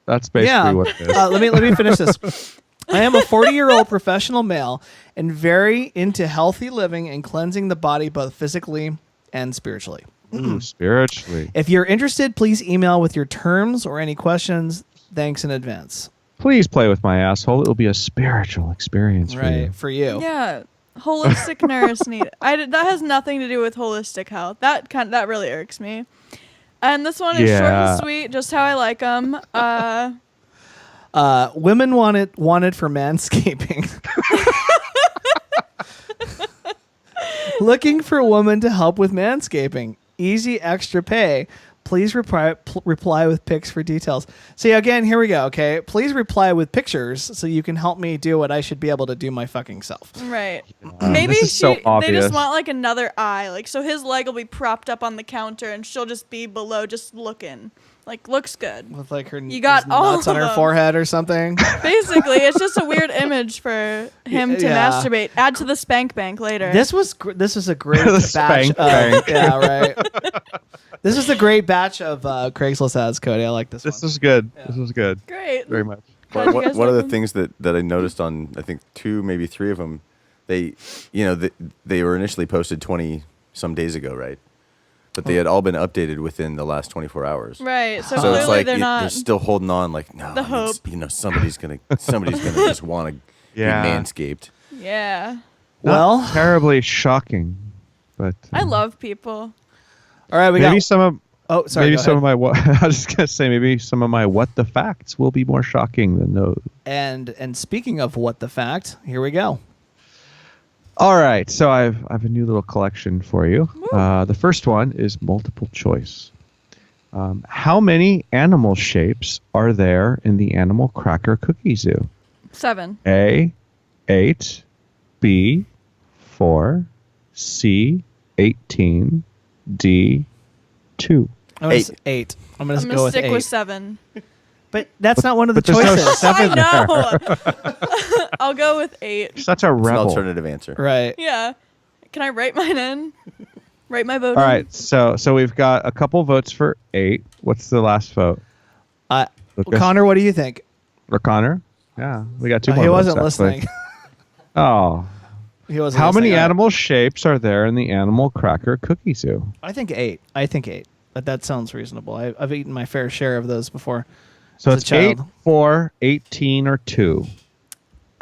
That's basically what it is. Let me finish this. I am a 40-year-old professional male and very into healthy living and cleansing the body both physically and spiritually. Ooh, spiritually. If you're interested, please email with your terms or any questions. Thanks in advance. Please play with my asshole. It will be a spiritual experience for you. Right, for you. Yeah, holistic nurse need. That has nothing to do with holistic health. That really irks me. And this one is short Yeah. and sweet, just how I like them. Women wanted for manscaping. Looking for a woman to help with manscaping. Easy extra pay. Please reply with pics for details. See, again, here we go, okay? Please reply with pictures so you can help me do what I should be able to do my fucking self. Right. Maybe This is so they obvious. just want like another eye. Like so his leg will be propped up on the counter and she'll just be below just looking. Like looks good. With her You got these all nuts on of her them. forehead or something. Basically, it's just a weird image for him to Yeah. masturbate. Add to the spank bank later. This was a great The batch spank of bank. yeah, right. This was a great batch of Craigslist ads, Cody. I like this This one. was good. This was good. Great. Very much. Glad you guys One of the like them. things that I noticed on, I think 2, maybe 3 of them, they were initially posted 20 some days ago, right? But they had all been updated within the last 24 hours. Right. So, So clearly it's like they're they're not. still holding on, like no, The I mean, hope. somebody's gonna just want to Yeah. be manscaped. Yeah. Well, Not terribly shocking, but I love people. All right, we maybe got. some of. Oh, sorry. Maybe go some ahead. of my I was just gonna say maybe some of my what the facts will be more shocking than those. And speaking of what the fact, here we go. All right, so I've a new little collection for you. The first one is multiple choice. How many animal shapes are there in the Animal Cracker Cookie Zoo? 7. A, 8, B, 4, C, 18, D, 2. I'm gonna say 8. I'm gonna go with stick 8. with 7. But that's not one of the But there's no choices. 7 I know. I'll go with 8. Such a It's an rebel. alternative answer. Right. Yeah. Can I write mine in? Write my vote All in? right, so we've got a couple votes for 8. What's the last vote? Lucas? Connor, what do you think? Or Connor? Yeah, we got 2 more He votes, wasn't actually. listening. Oh. He wasn't How listening. many All right. animal shapes are there in the Animal Cracker Cookie Zoo? I think 8. But that sounds reasonable. I've eaten my fair share of those before. So As a it's 8, child. 4, 18, or 2.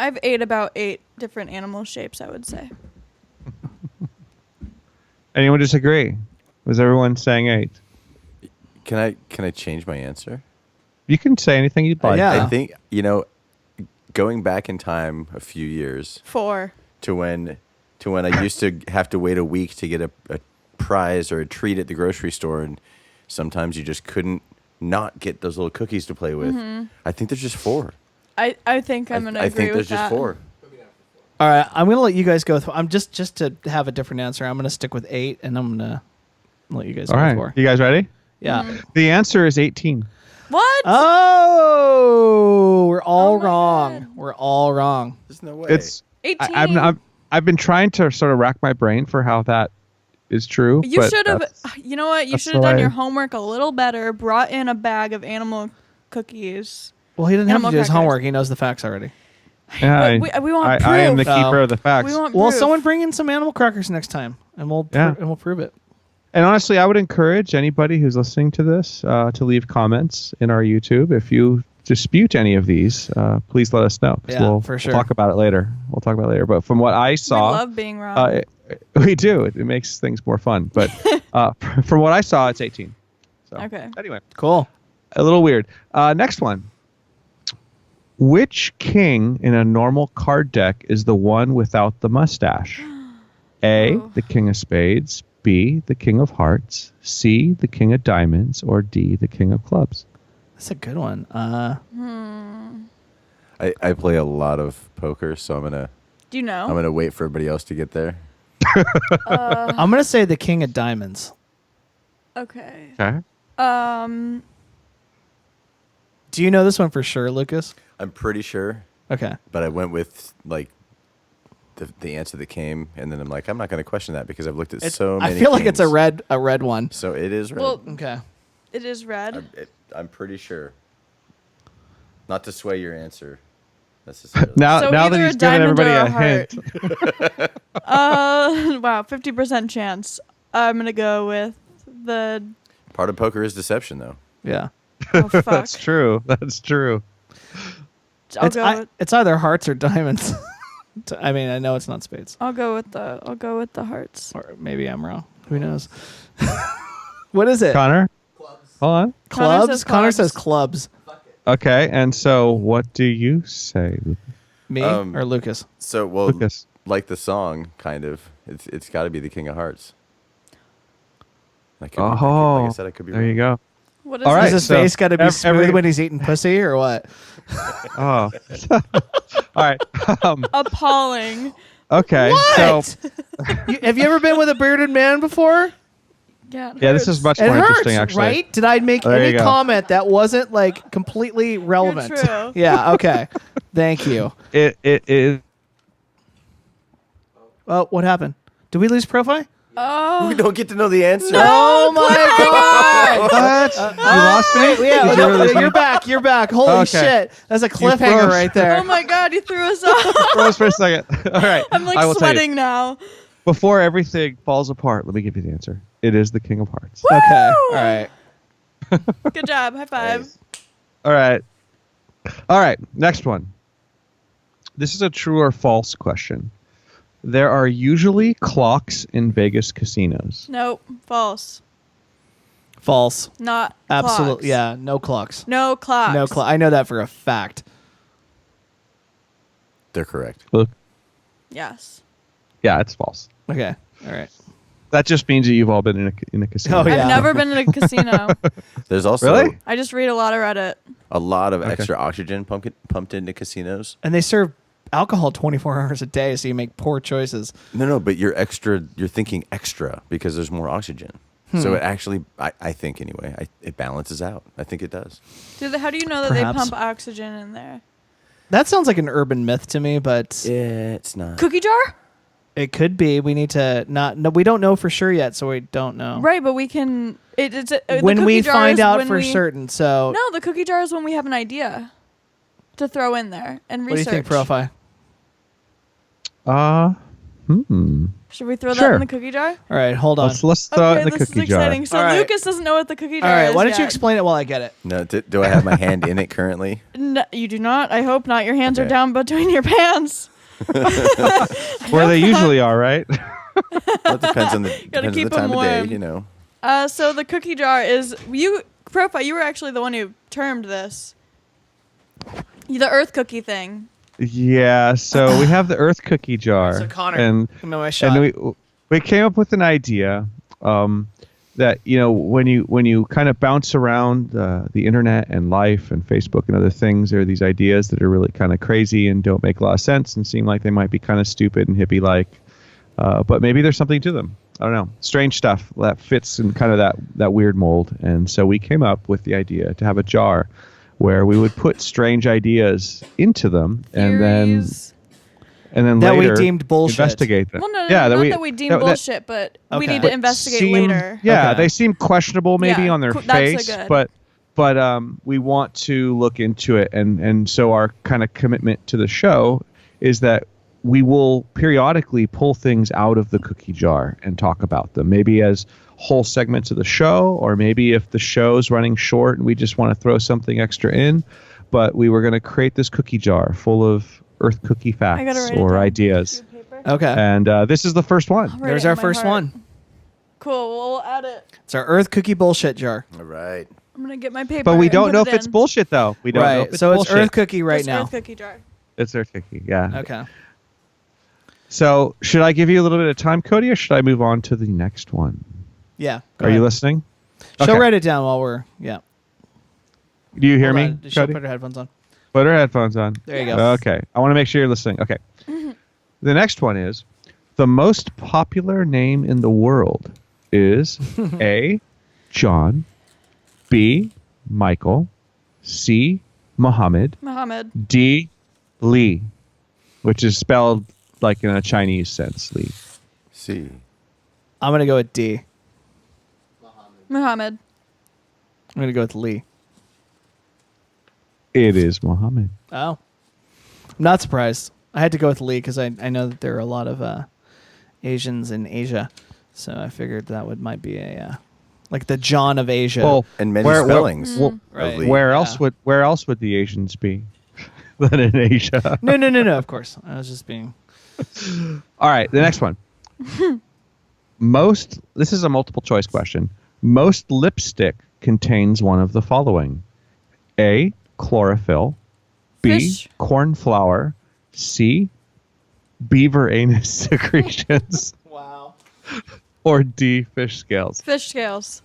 I've ate about 8 different animal shapes, I would say. Anyone disagree? Was everyone saying 8? Can I change my answer? You can say anything you'd like. Yeah. I think, going back in time a few years 4. to when I used to have to wait a week to get a prize or a treat at the grocery store, and sometimes you just couldn't not get those little cookies to play with. I think there's just 4. I think I'm going to I agree think with there's just that. 4. All right, I'm gonna let you guys go. I'm just to have a different answer. I'm gonna stick with 8, and I'm gonna let you guys All go right. with 4. You guys ready? Yeah. The answer is 18. What? Oh, we're all Oh my wrong. God. We're all wrong. There's no way. It's 18. I've been trying to sort of rack my brain for how that is true. You but should have, that's- you know what? You that's should have the done way- your homework a little better, brought in a bag of animal cookies. Well, he didn't have to Animal do his crackers. homework. He knows the facts already. Yeah, But we want I am the proof. keeper of the We facts. want Well, proof. someone bring in some animal crackers next time, and we'll prove it. And honestly, I would encourage anybody who's listening to this to leave comments in our YouTube. If you dispute any of these, please let us know. 'Cause Yeah, we'll, for sure. We'll talk about it later. But from what I We saw, love being wrong. we do. It makes things more fun. But from what I saw, it's 18. So Okay. anyway, Cool. a little weird. Next one. Which king in a normal card deck is the one without the mustache? A, Oh. the king of spades. B, the king of hearts. C, the king of diamonds. Or D, the king of clubs. That's a good one. I play a lot of poker, so I'm Do you know? gonna wait for everybody else to get there. I'm gonna say the king of diamonds. Okay. Okay. Do you know this one for sure, Lucas? I'm pretty sure, Okay. but I went with the answer that came, and then I'm like, I'm not gonna question that because I've looked at so many. I feel like it's a kings. red one. So it is red. Well, Okay. it is red. I'm pretty sure. Not to sway your answer necessarily. Now So that either he's a given diamond everybody or a a heart. hint. Wow, 50% chance. I'm gonna go with the. Part of poker is deception, though. Yeah. Oh fuck! That's true. That's true. It's either hearts or diamonds. I mean, I know it's not spades, I'll go with the hearts. or maybe I'm wrong. Who knows? What is it? Connor? Hold on. Clubs? Connor clubs. says clubs. Okay, and so what do you say, Me Um, or Lucas? So, well, Lucas? like the song, kind of. It's got to be the King of Hearts. I could be, Oh, like I said, I could be there wrong. you go. What is All it? right, Is his so face got to be every- smooth when he's eating pussy, or what? Oh. All right. Appalling. Okay. What? So Have you ever been with a bearded man before? Yeah. It yeah, this hurts. is much It more hurts, interesting, actually. right? Did I make There any you go. comment that wasn't like completely relevant? true. Yeah. Okay. Thank you. It is. Oh, what happened? Did we lose Profi? Oh. We don't get to know the answer. Oh my god! What? You lost me? Yeah, Did you really lose me? you're back. You're back. Holy Okay. shit! That's a cliffhanger froze. right there. Oh my god! You threw us off. Froze for a second. All right. I'm like I will tell you. sweating now. Before everything falls apart, let me give you the answer. It is the King of Hearts. Okay. All right. Good job. High five. All right. All right. Next one. This is a true or false question. There are usually clocks in Vegas casinos. Nope. False. False. Not Absolutely. clocks. Yeah. No clocks. No clocks. No clock. I know that for a fact. They're correct. Look, Yes. yeah, it's false. Okay. All right. That just means that you've all been in a casino. Oh, yeah. I've never been in a casino. There's also Really? I just read a lot of Reddit. a lot of extra oxygen pumped into casinos. And they serve alcohol 24 hours a day, so you make poor choices. No, but you're thinking extra because there's more oxygen. So it actually, I think anyway, it balances out. I think it does. How do you know that Perhaps. they pump oxygen in there? That sounds like an urban myth to me, but It's not. Cookie jar? it could be. We need to not. No, we don't know for sure yet, so we don't know. Right, but we can. The When we cookie jar find is out when for we- certain. So, No, the cookie jar is when we have an idea to throw in there and what do you research. think, Profi? Should we throw that Sure. in the cookie jar? All right, hold on. Let's throw it Okay, in the this cookie is jar. exciting. So All right. Lucas doesn't know what the cookie All jar is. right, why don't you yet. explain it while I get it? No, do I have my hand in it currently? No, you do not. I hope not. Your hands are Okay. down between your pants. Where they usually are, right? Well, it depends on the, depends on keep the time 'em of day, warm. you know. So the cookie jar is Profi, you were actually the one who termed this. The Earth cookie thing. Yeah. So we have the Earth cookie jar, So Connor, and give me my shot. we came up with an idea that when you kind of bounce around the internet and life and Facebook and other things, there are these ideas that are really kind of crazy and don't make a lot of sense and seem like they might be kind of stupid and hippie like, but maybe there's something to them. I don't know, strange stuff that fits in kind of that weird mold. And so we came up with the idea to have a jar where we would put strange ideas into them and Theories. then That we later deemed bullshit. investigate them. Well, no, yeah, not that we deem bullshit, but we Okay. need to investigate seem- later. Yeah, Okay. they seem questionable maybe Yeah, on their that's a face, good. but we want to look into it, and so our kind of commitment to the show is that we will periodically pull things out of the cookie jar and talk about them, maybe as whole segments of the show, or maybe if the show's running short and we just want to throw something extra in. But we were going to create this cookie jar full of Earth cookie I gotta facts write it or down. ideas. Do paper. Okay. And this is the first one. Write There's it in our my first heart. one. Cool. Well, we'll add it. It's our Earth cookie bullshit jar. All right. I'm gonna get my paper. But we and don't put know it if it's in. bullshit, though. We don't know if Right. it's So bullshit. it's Earth cookie right Just now. Earth cookie jar. It's Earth cookie, yeah. Okay. So should I give you a little bit of time, Cody, or should I move on to the next one? Yeah. go Are you ahead. listening? She'll Okay. write it down while we're Do you hear Hold me, on. She'll Cody? put her headphones on. Put her headphones on. There you go. Okay. I want to make sure you're listening. Okay. The next one is the most popular name in the world is A, John, B, Michael, C, Muhammad, Muhammad. D, Lee, which is spelled like in a Chinese sense, Lee. See. I'm gonna go with D. Muhammad. I'm gonna go with Lee. It is Muhammad. Oh. I'm not surprised. I had to go with Lee because I know that there are a lot of Asians in Asia, so I figured that might be a like the John of Asia. Well, And many where- spellings. where- of Right. Lee. Where Yeah. else would the Asians be than in Asia? No. Of course, I was just being. All right, the next one. This is a multiple choice question. Most lipstick contains one of the following: A, chlorophyll, B, Fish. corn flour, C, beaver anus secretions, Wow. or D, fish scales. Fish scales.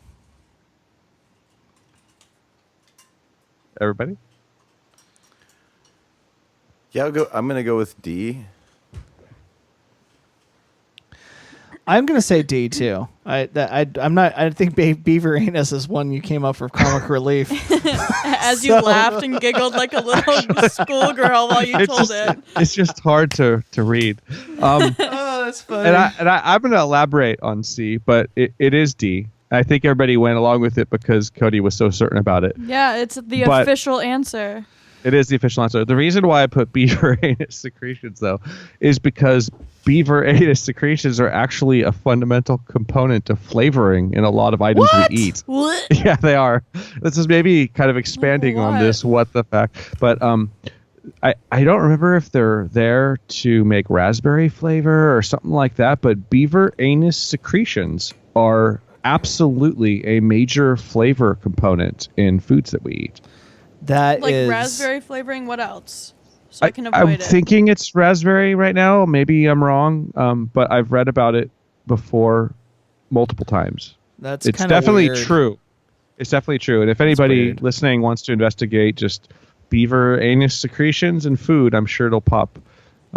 Everybody? Yeah, I'm gonna go with D. I'm gonna say D too. I'm not. I think beaver anus is one you came up for comic relief. As you laughed and giggled like a little schoolgirl while you told it. It's just hard to read. Oh, that's funny. I'm going to elaborate on C, but it is D. I think everybody went along with it because Cody was so certain about it. Yeah, it's the But- official answer. It is the official answer. The reason why I put beaver anus secretions, though, is because beaver anus secretions are actually a fundamental component of flavoring in a lot of items What? we eat. What? Yeah, they are. This is maybe kind of expanding on What? this what the fact. But I don't remember if they're there to make raspberry flavor or something like that, but beaver anus secretions are absolutely a major flavor component in foods that we eat. That Like is raspberry flavoring. What else? So I can avoid I'm it. thinking it's raspberry right now. Maybe I'm wrong, but I've read about it before multiple times. That's It's kinda definitely weird. true. It's definitely true. And if anybody weird. listening wants to investigate just beaver anus secretions in food, I'm sure it'll pop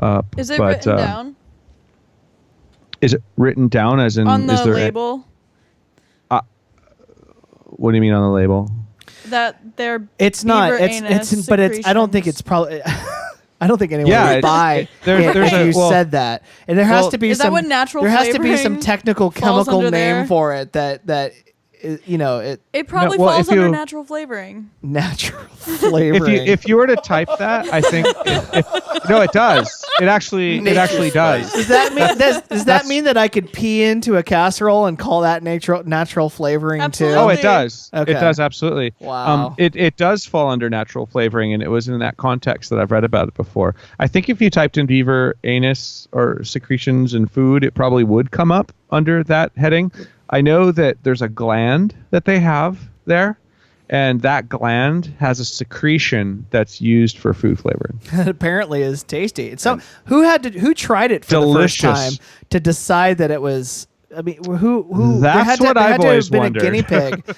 up. Is it but, written down Is it written down as in on is the there label what do you mean on the label? that they're It's not. beaver It's but it's. I don't think it's probably. I don't think anyone Yeah, would buy there's it if a- you well- said that. And there has well, to be Is that some. what natural there has to be some flavoring technical falls chemical under name there? for it that you know it It probably well, falls if under you- natural flavoring. natural flavoring. If you were to type that, I think no, it does. It actually does. does that mean does that mean that I could pee into a casserole and call that natural flavoring Absolutely. too? Oh, it does. Okay. It does absolutely. Wow. It does fall under natural flavoring, and it was in that context that I've read about it before. I think if you typed in beaver anus or secretions in food, it probably would come up under that heading. I know that there's a gland that they have there, and that gland has a secretion that's used for food flavoring. That apparently is tasty. So who tried it for Delicious. the first time to decide that it was? I mean, who? That's there had to, what there I've had to always have been wondered. a guinea pig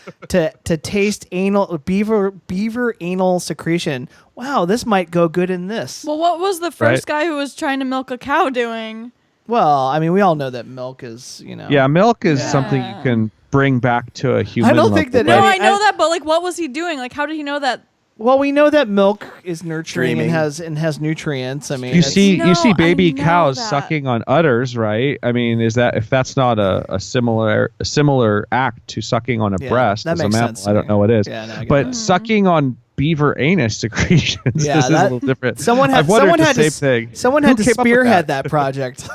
to taste beaver anal secretion. Wow, this might go good in this. Well, what was the first guy who was trying to milk a cow doing? Well, I mean, we all know that milk is, Yeah, milk is Yeah. something you can bring back to a human. I don't think level, that No, right? Any- I know that, but like, what was he doing? Like, how did he know that? Well, we know that milk is nurturing Dreaming. and has nutrients. I mean, You it's- see No, baby I know cows that. sucking on udders, right? I mean, is that if that's not a similar act to sucking on a Yeah, breast that as a makes mammal, sense to I don't me. know what is. Yeah, no, I get but that. sucking on beaver anus secretions Yeah, this is that- a little different. someone I've had wondered the to same s- thing. someone Who had to came up with spearhead that project.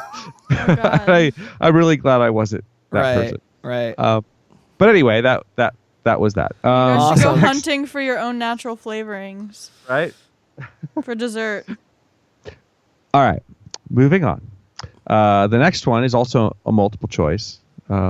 Oh, God. I'm really glad I wasn't that right, person. right. But anyway, that was that. You Awesome. should go hunting for your own natural flavorings Right. for dessert. All right, moving on. The next one is also a multiple choice.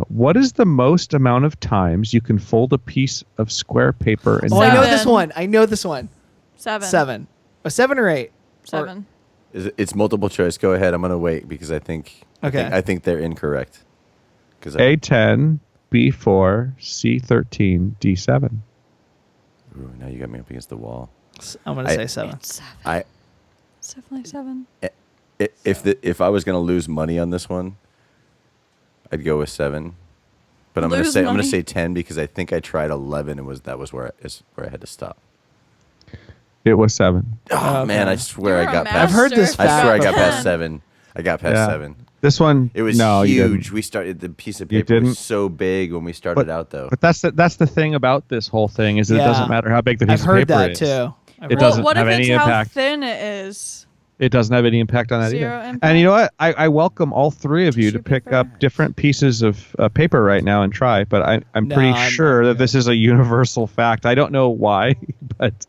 What is the most amount of times you can fold a piece of square paper in Oh, I know Seven. this one. I know this one. 7. 7. A 7 or 8? 7. It's multiple choice. Go ahead. I'm gonna wait because I think Okay. I think they're incorrect. Because A10, B4, C13, D7. now you got me up against the wall. I'm going to say 7. It's 7. I It's definitely 7. if I was gonna lose money on this one, I'd go with 7. But I'm Lose gonna money? say 10 because I think I tried 11 and that was where I had to stop. It was 7. Oh Okay. man, I swear You're I a got master past. I've heard this if I you fact swear I got before. past 10. 7. I got past Yeah. 7. This one, It was no, you huge. didn't. We started the piece of You paper didn't? was so big when we started out though. But that's the thing about this whole thing is that it Yeah. doesn't matter how big the piece I've of heard paper that is. too. I've It heard doesn't Well, what have if any it's how impact. thin it is? It doesn't have any impact on that Zero either. impact. And you know what? I welcome all three of you to Tissue pick paper. up different pieces of paper right now and try. But I'm No, pretty I'm sure that good. this is a universal fact. I don't know why, but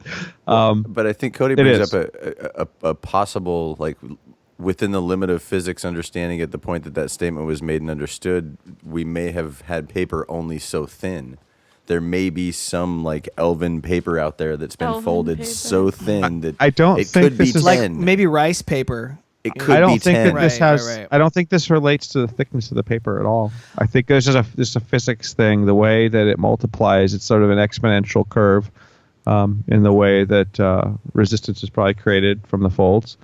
But I think Cody It brings is. up a possible, like, within the limit of physics understanding at the point that statement was made and understood, we may have had paper only so thin. There may be some, like, elven paper out there that's been Elven folded paper. so thin that I don't it think could be this is- 10. like maybe rice paper. It could I don't be think 10. that this Right, has. right. I don't think this relates to the thickness of the paper at all. I think there's just a physics thing. The way that it multiplies, it's sort of an exponential curve in the way that resistance is probably created from the folds.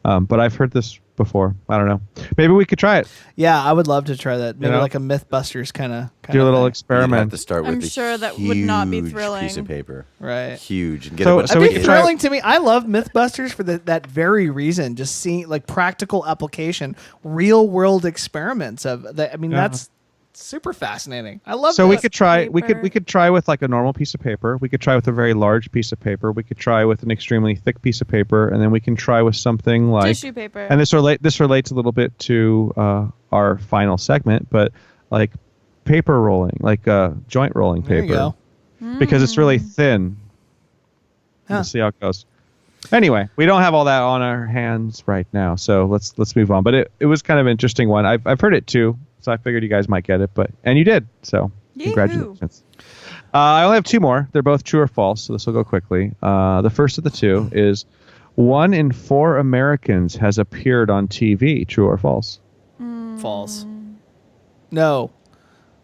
But I've heard this before. I don't know. Maybe we could try it. Yeah, I would love to try that. Maybe know? like a Mythbusters kind of Do a little thing. You'd have experiment. to start I'm with a sure that would not be huge thrilling. piece of paper. Right. Huge. And get So- a bunch so of we That'd be could try- thrilling to me. I love Mythbusters for that very reason. Just seeing like practical application, real world experiments of that. I mean, Yeah. that's super fascinating. I love. So we this. could try. We Paper. could try with like a normal piece of paper. We could try with a very large piece of paper. We could try with an extremely thick piece of paper, and then we can try with something like. Tissue paper. And this relates a little bit to our final segment, but like paper rolling, like joint rolling There paper, you go. because it's really thin. Huh. We'll see how it goes. Anyway, we don't have all that on our hands right now, so let's move on. But it was kind of an interesting one. I've heard it too, so I figured you guys might get it, and you did. So Congratulations. I only have two more. They're both true or false, so this will go quickly. The first of the two is 1 in 4 Americans has appeared on TV. True or false? False. No.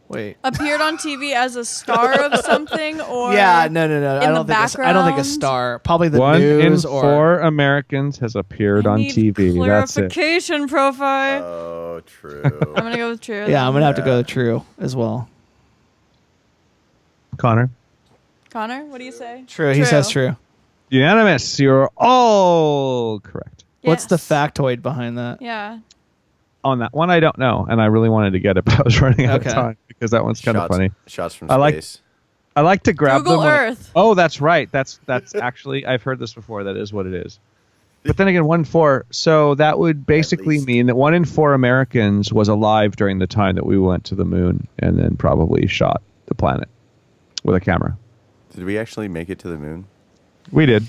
Wait. Appeared on TV as a star of something, or No. I in don't the think. I don't think a background? star. Probably the 1 in news 4 Americans has appeared on Need TV. That's it. clarification profile. Oh, true. I'm gonna go with true. Yeah, I'm then. gonna have to go true as well. Connor? Connor, what do you say? True. He says true. Unanimous. You're all correct. What's the Yes. factoid behind that? Yeah. On that one, I don't know, and I really wanted to get it, but I was running out Okay. of time because that one's kind of funny. Shots from I like- space. I like to grab Google them. when- Earth. Oh, that's right. That's actually, I've heard this before. That is what it is. But then again, 1 in 4. So that would basically least. mean that 1 in 4 Americans was alive during the time that we went to the moon and then probably shot the planet with a camera. Did we actually make it to the moon? We did.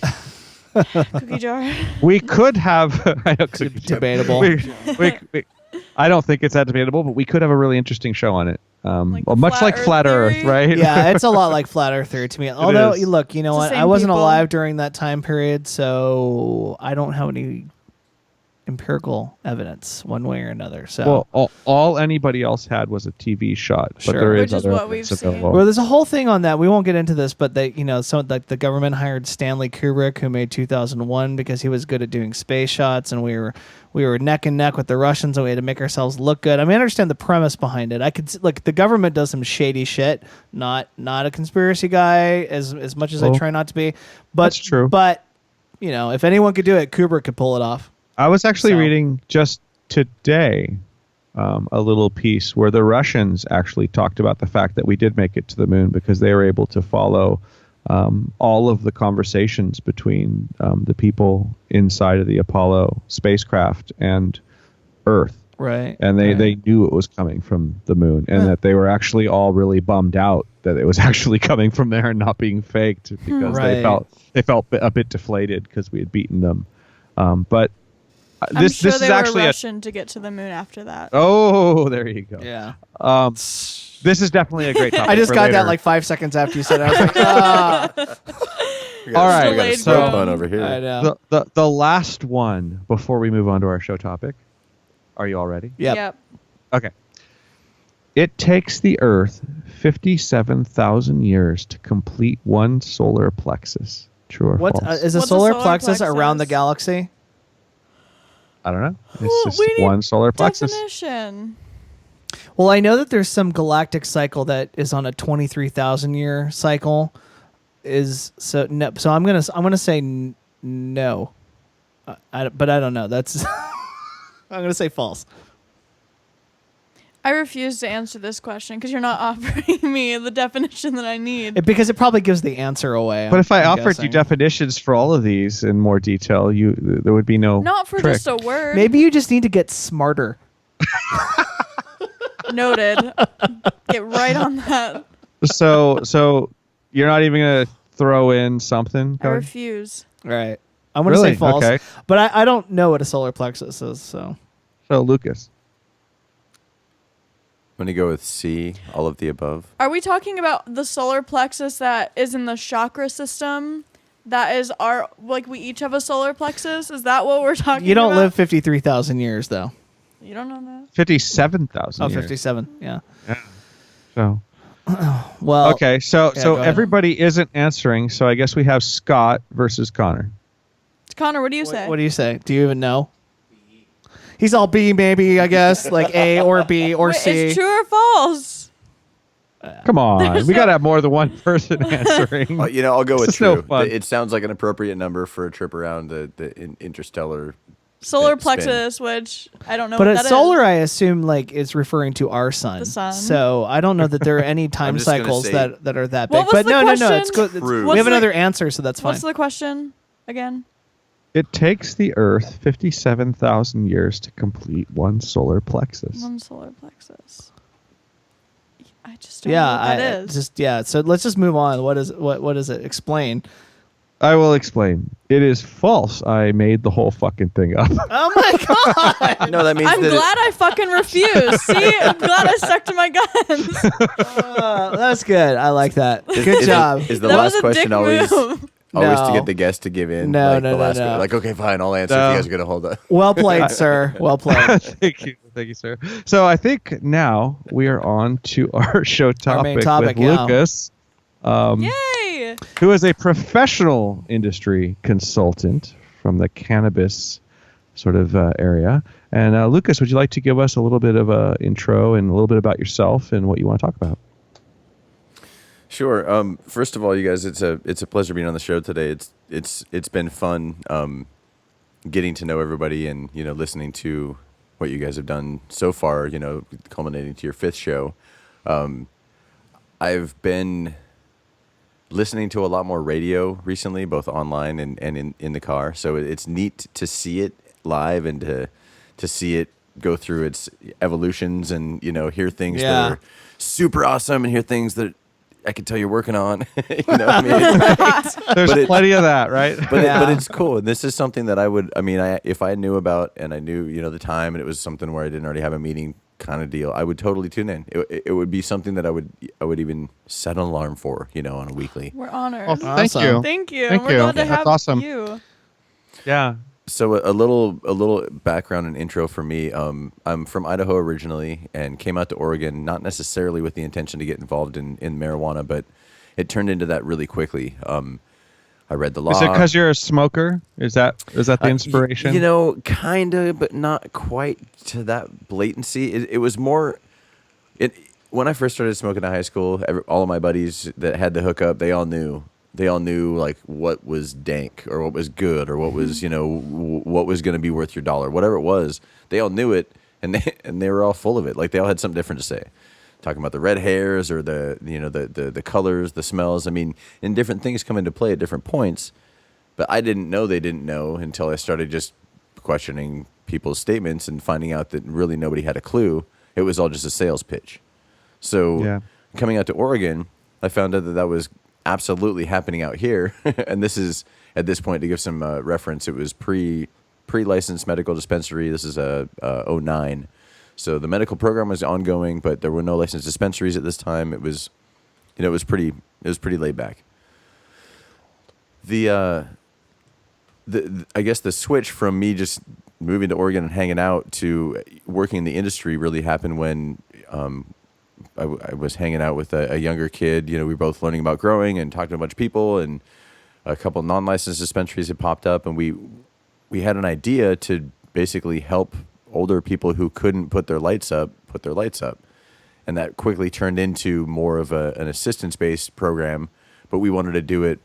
Cookie jar. We could have. I know, Debatable. we, I don't think it's that debatable, but we could have a really interesting show on it. Like Well, much Flat like Earth Flat Earth, theory? right? Yeah, it's a lot like Flat Earth theory to me. Although, is. look, you know It's what? the I same wasn't people. alive during that time period, so I don't have any empirical evidence one way or another. So, Well, all anybody else had was a TV shot, but Sure. there is Which is other what evidence we've seen. available. well, there's a whole thing on that. We won't get into this, but they, so like the government hired Stanley Kubrick, who made 2001, because he was good at doing space shots, and we were neck and neck with the Russians, and we had to make ourselves look good. I mean, I understand the premise behind it. I could look. The government does some shady shit. Not a conspiracy guy, as much as I Well, try not to be. But that's true. But if anyone could do it, Kubrick could pull it off. I was actually So- reading just today a little piece where the Russians actually talked about the fact that we did make it to the moon because they were able to follow all of the conversations between the people inside of the Apollo spacecraft and Earth. Right. And they knew it was coming from the moon, and that they were actually all really bummed out that it was actually coming from there and not being faked because Right. they felt a bit deflated because we had beaten them. But I'm this sure is they actually were a Russian to get to the moon after that. oh, there you go. Yeah. This is definitely a great topic. I just for got later. that like 5 seconds after you said it. I was like, ah. All right, We got a Delayed slow groan. pun over here. I know. the last one before we move on to our show topic. Are you all ready? Yep. Okay. It takes the Earth 57,000 years to complete one solar plexus. True or What false? is a What's a solar solar plexus around the plexus? galaxy? I don't know. Ooh, It's just we need one solar plexus. Definition. Well, I know that there's some galactic cycle that is on a 23,000 year cycle. So I'm gonna say no, but I don't know. That's I'm gonna say false. I refuse to answer this question because you're not offering me the definition that I need. Because it probably gives the answer away. But if I I'm offered guessing. you definitions for all of these in more detail, there would be no Not for trick. just a word. Maybe you just need to get smarter. Noted. Get right on that. So you're not even gonna throw in something? I Cody? refuse. All right. I'm gonna say Really? false. Okay. But I don't know what a solar plexus is. So So Lucas. I'm going to go with C, all of the above. Are we talking about the solar plexus that is in the chakra system? That is we each have a solar plexus? Is that what we're talking about? you don't live 53,000 years though. You don't know that? 57,000 Oh, years. 57. Yeah. So Well. okay, so Yeah, go ahead. everybody isn't answering. So I guess we have Scott versus Connor. Connor, what do you say? What do you say? Do you even know? He's all B, maybe, I guess. Like A or B or Wait, C. it's true or false? Come on, we gotta have more than one person answering. I'll go with This is no true. fun. It sounds like an appropriate number for a trip around the interstellar. Solar Spin. plexus, which I don't know But what a that is. solar, I assume, is referring to our sun. The sun. So I don't know that there are any time just gonna cycles say- that are that big. What was But the no, question? it's good. True. We What's have the- another answer, so that's fine. What's the question again? It takes the Earth 57,000 years to complete one solar plexus. One solar plexus. I just don't know what that is. So let's just move on. What is it? Explain. I will explain. It is false. I made the whole fucking thing up. Oh my god! No, that means I'm glad I fucking refused. See, I'm glad I stuck to my guns. That's good. I like that. Good job. Is the That last was a question dick always move. always to No. get the guest to give in? No, like no, the no, last no. Like, okay, fine, I'll answer No. if you guys are gonna hold up. Well played, sir. Well played. Thank you, sir. So I think now we are on to our show Our main topic topic, with yeah. Lucas, Yay! who is a professional industry consultant from the cannabis sort of area. And Lucas, would you like to give us a little bit of a intro and a little bit about yourself and what you want to talk about? Sure. First of all, you guys, it's a pleasure being on the show today. It's been fun getting to know everybody and listening to what you guys have done so far. Culminating to your 5th show. I've been listening to a lot more radio recently, both online and in the car. So it's neat to see it live and to see it go through its evolutions and hear things that are super awesome and hear things that I can tell you're working on. What I mean? There's plenty of that, right? But it's cool. And this is something that if I knew about and I knew, the time and it was something where I didn't already have a meeting kind of deal, I would totally tune in. It would be something that I would even set an alarm for, on a weekly. We're honored. Well, thank Awesome. you. Thank you. Thank We're you. glad to That's have awesome. you. Yeah. So a little background and intro for me. I'm from Idaho originally and came out to Oregon, not necessarily with the intention to get involved in marijuana, but it turned into that really quickly. I read the law. Is it because you're a smoker? Is that the inspiration? Kind of, but not quite to that blatancy. It was more. When I first started smoking in high school, all of my buddies that had the hookup, they all knew like what was dank or what was good or what was what was going to be worth your dollar, whatever it was. They all knew it, and they were all full of it. Like they all had something different to say, talking about the red hairs or the colors, the smells. I mean, and different things come into play at different points. But I didn't know they didn't know until I started just questioning people's statements and finding out that really nobody had a clue. It was all just a sales pitch. So coming out to Oregon, I found out that was absolutely happening out here. And this is, at this point, to give some reference, it was pre-licensed medical dispensary. This is 09. So the medical program was ongoing, but there were no licensed dispensaries at this time. It was, it was pretty laid back. I guess the switch from me just moving to Oregon and hanging out to working in the industry really happened when I was hanging out with a younger kid. We were both learning about growing and talking to a bunch of people, and a couple non-licensed dispensaries had popped up, and we had an idea to basically help older people who couldn't put their lights up. And that quickly turned into more of an assistance-based program, but we wanted to do it,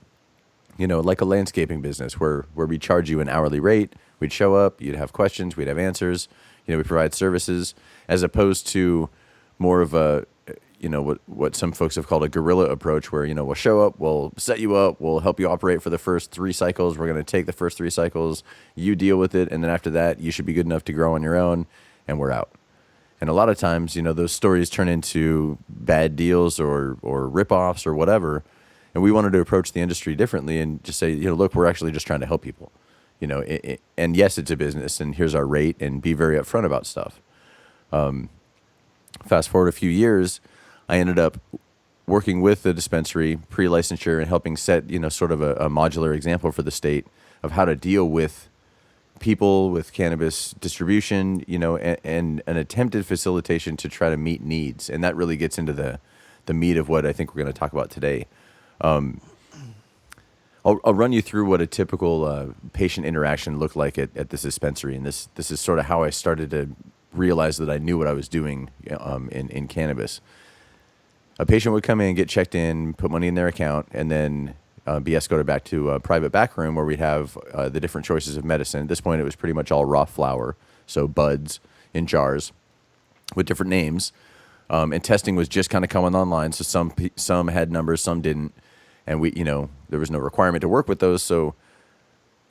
like a landscaping business where we charge you an hourly rate. We'd show up, you'd have questions, we'd have answers, we provide services, as opposed to more of a, what some folks have called a guerrilla approach, where, we'll show up, we'll set you up, we'll help you operate for the first 3 cycles. We're going to take the first 3 cycles, you deal with it, and then after that, you should be good enough to grow on your own, and we're out. And a lot of times, those stories turn into bad deals or rip-offs or whatever, and we wanted to approach the industry differently and just say, look, we're actually just trying to help people. And yes, it's a business, and here's our rate, and be very upfront about stuff. Fast forward a few years, I ended up working with the dispensary pre-licensure and helping set, sort of a modular example for the state of how to deal with people with cannabis distribution, and an attempted facilitation to try to meet needs. And that really gets into the meat of what I think we're going to talk about today. I'll run you through what a typical patient interaction looked like at this dispensary. And this is sort of how I started to realize that I knew what I was doing in cannabis. A patient would come in, get checked in, put money in their account, and then be escorted back to a private back room where we'd have the different choices of medicine. At this point, it was pretty much all raw flower, so buds in jars with different names. And testing was just kind of coming online, so some had numbers, some didn't. And there was no requirement to work with those, so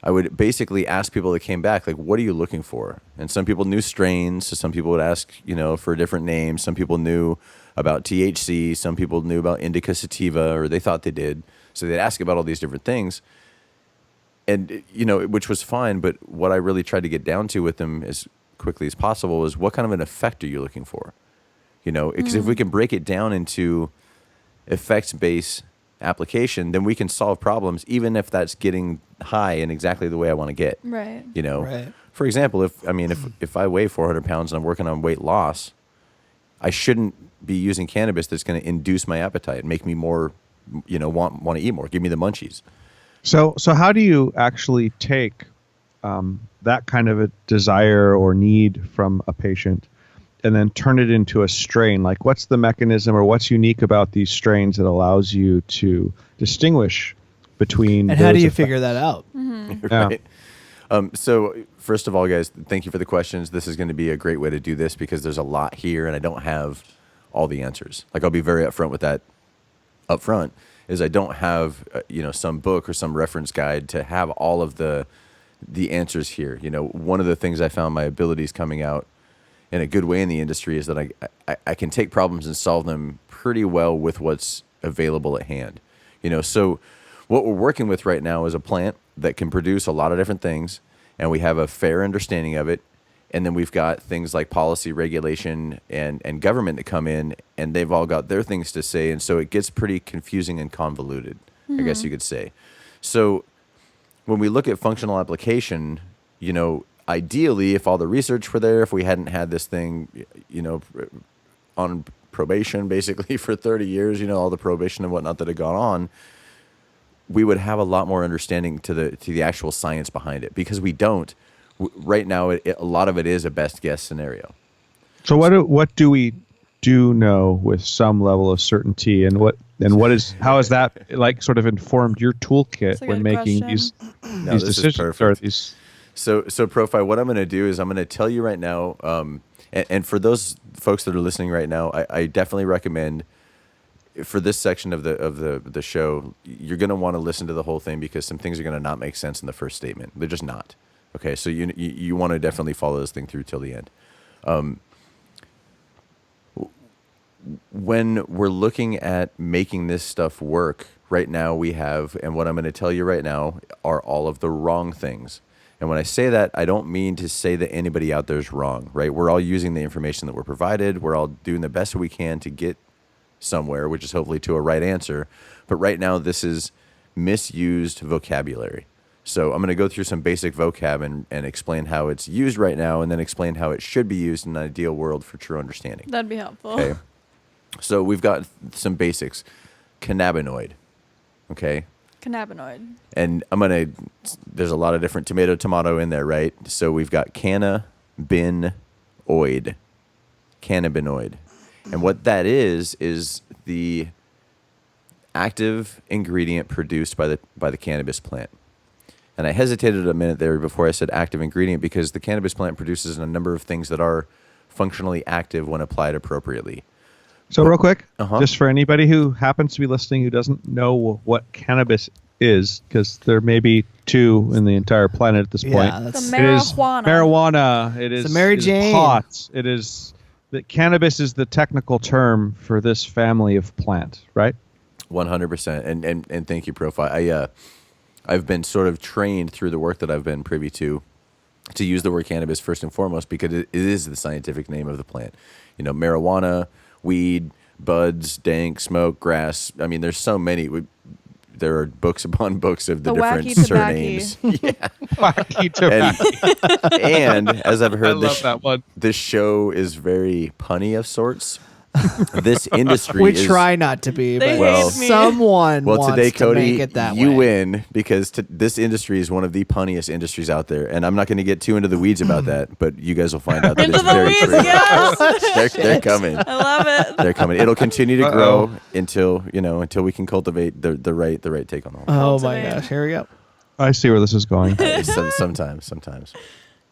I would basically ask people that came back, like, what are you looking for? And some people knew strains, so some people would ask, for a different name. Some people knew about THC. Some people knew about indica sativa, or they thought they did. So they'd ask about all these different things. and which was fine. But what I really tried to get down to with them as quickly as possible is what kind of an effect are you looking for? Because if we can break it down into effects-based application, then we can solve problems, even if that's getting high in exactly the way I want to get. Right. Right. For example, if I weigh 400 pounds and I'm working on weight loss, I shouldn't be using cannabis that's going to induce my appetite, make me more, want to eat more, give me the munchies. So how do you actually take that kind of a desire or need from a patient and then turn it into a strain? Like, what's the mechanism or what's unique about these strains that allows you to distinguish between And how do those you effects? figure that out? Yeah. Right. So first of all, guys, thank you for the questions. This is going to be a great way to do this because there's a lot here and I don't have all the answers. Like, I'll be very upfront with that up front, is I don't have, some book or some reference guide to have all of the answers here. One of the things I found my abilities coming out in a good way in the industry is that I can take problems and solve them pretty well with what's available at hand. So what we're working with right now is a plant that can produce a lot of different things, and we have a fair understanding of it. And then we've got things like policy, regulation, and government that come in, and they've all got their things to say. And so it gets pretty confusing and convoluted, I guess you could say. So when we look at functional application, ideally, if all the research were there, if we hadn't had this thing, on probation basically for 30 years, all the probation and whatnot that had gone on, we would have a lot more understanding to the actual science behind it, because we don't. Right now, a lot of it is a best guess scenario. So what do we know with some level of certainty, and how has that like sort of informed your toolkit That's a when good making question. these decisions? Or these, So Profi, what I'm going to do is I'm going to tell you right now, and for those folks that are listening right now, I definitely recommend, for this section of the show, you're going to want to listen to the whole thing, because some things are going to not make sense in the first statement. They're just not. Okay, so you want to definitely follow this thing through till the end. When we're looking at making this stuff work, right now we have, and what I'm going to tell you right now are all of the wrong things. And when I say that, I don't mean to say that anybody out there is wrong, right? We're all using the information that we're provided. We're all doing the best we can to get somewhere, which is hopefully to a right answer. But right now, this is misused vocabulary. So I'm going to go through some basic vocab and explain how it's used right now, and then explain how it should be used in an ideal world for true understanding. That'd be helpful. Okay. So we've got some basics. Cannabinoid. Okay. Cannabinoid. And there's a lot of different tomato in there, right? So we've got cannabinoid. Cannabinoid. And what that is the active ingredient produced by the cannabis plant. And I hesitated a minute there before I said active ingredient, because the cannabis plant produces a number of things that are functionally active when applied appropriately. So real quick, Uh-huh. just for anybody who happens to be listening who doesn't know what cannabis is, because there may be two in the entire planet at this point. Yeah, that's The It is marijuana. marijuana. It is Mary it is Jane. pot. It is that cannabis is the technical term for this family of plant, right? 100%. And thank you, Profi. I've been sort of trained through the work that I've been privy to use the word cannabis first and foremost, because it is the scientific name of the plant. Marijuana, weed, buds, dank, smoke, grass. I mean, there's so many. There are books upon books of the The different wacky surnames. Yeah. Wacky tobacco. And as I've I heard, love that one. this show is very punny of sorts. This industry we is... try not to be, They but hate me. someone Well, wants today, to Cody, make it that you way. win, because this industry is one of the punniest industries out there. And I'm not going to get too into the weeds about that, but you guys will find out that Into it's the very weeds, true. yes. They're coming. I love it. They're coming. It'll continue to grow Uh-oh. until we can cultivate the right take on the whole. Oh my Cultivate. gosh, here we go. I see where this is going. Sometimes.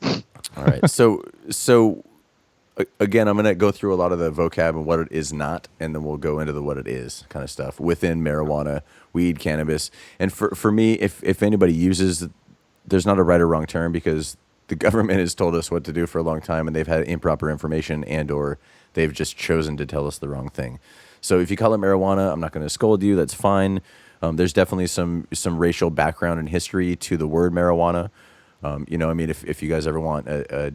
All right. So again, I'm going to go through a lot of the vocab and what it is not, and then we'll go into the what it is kind of stuff within marijuana, weed, cannabis. And for me, if anybody uses, there's not a right or wrong term, because the government has told us what to do for a long time, and they've had improper information, and or they've just chosen to tell us the wrong thing. So if you call it marijuana, I'm not going to scold you. That's fine. There's definitely some racial background and history to the word marijuana. If you guys ever want a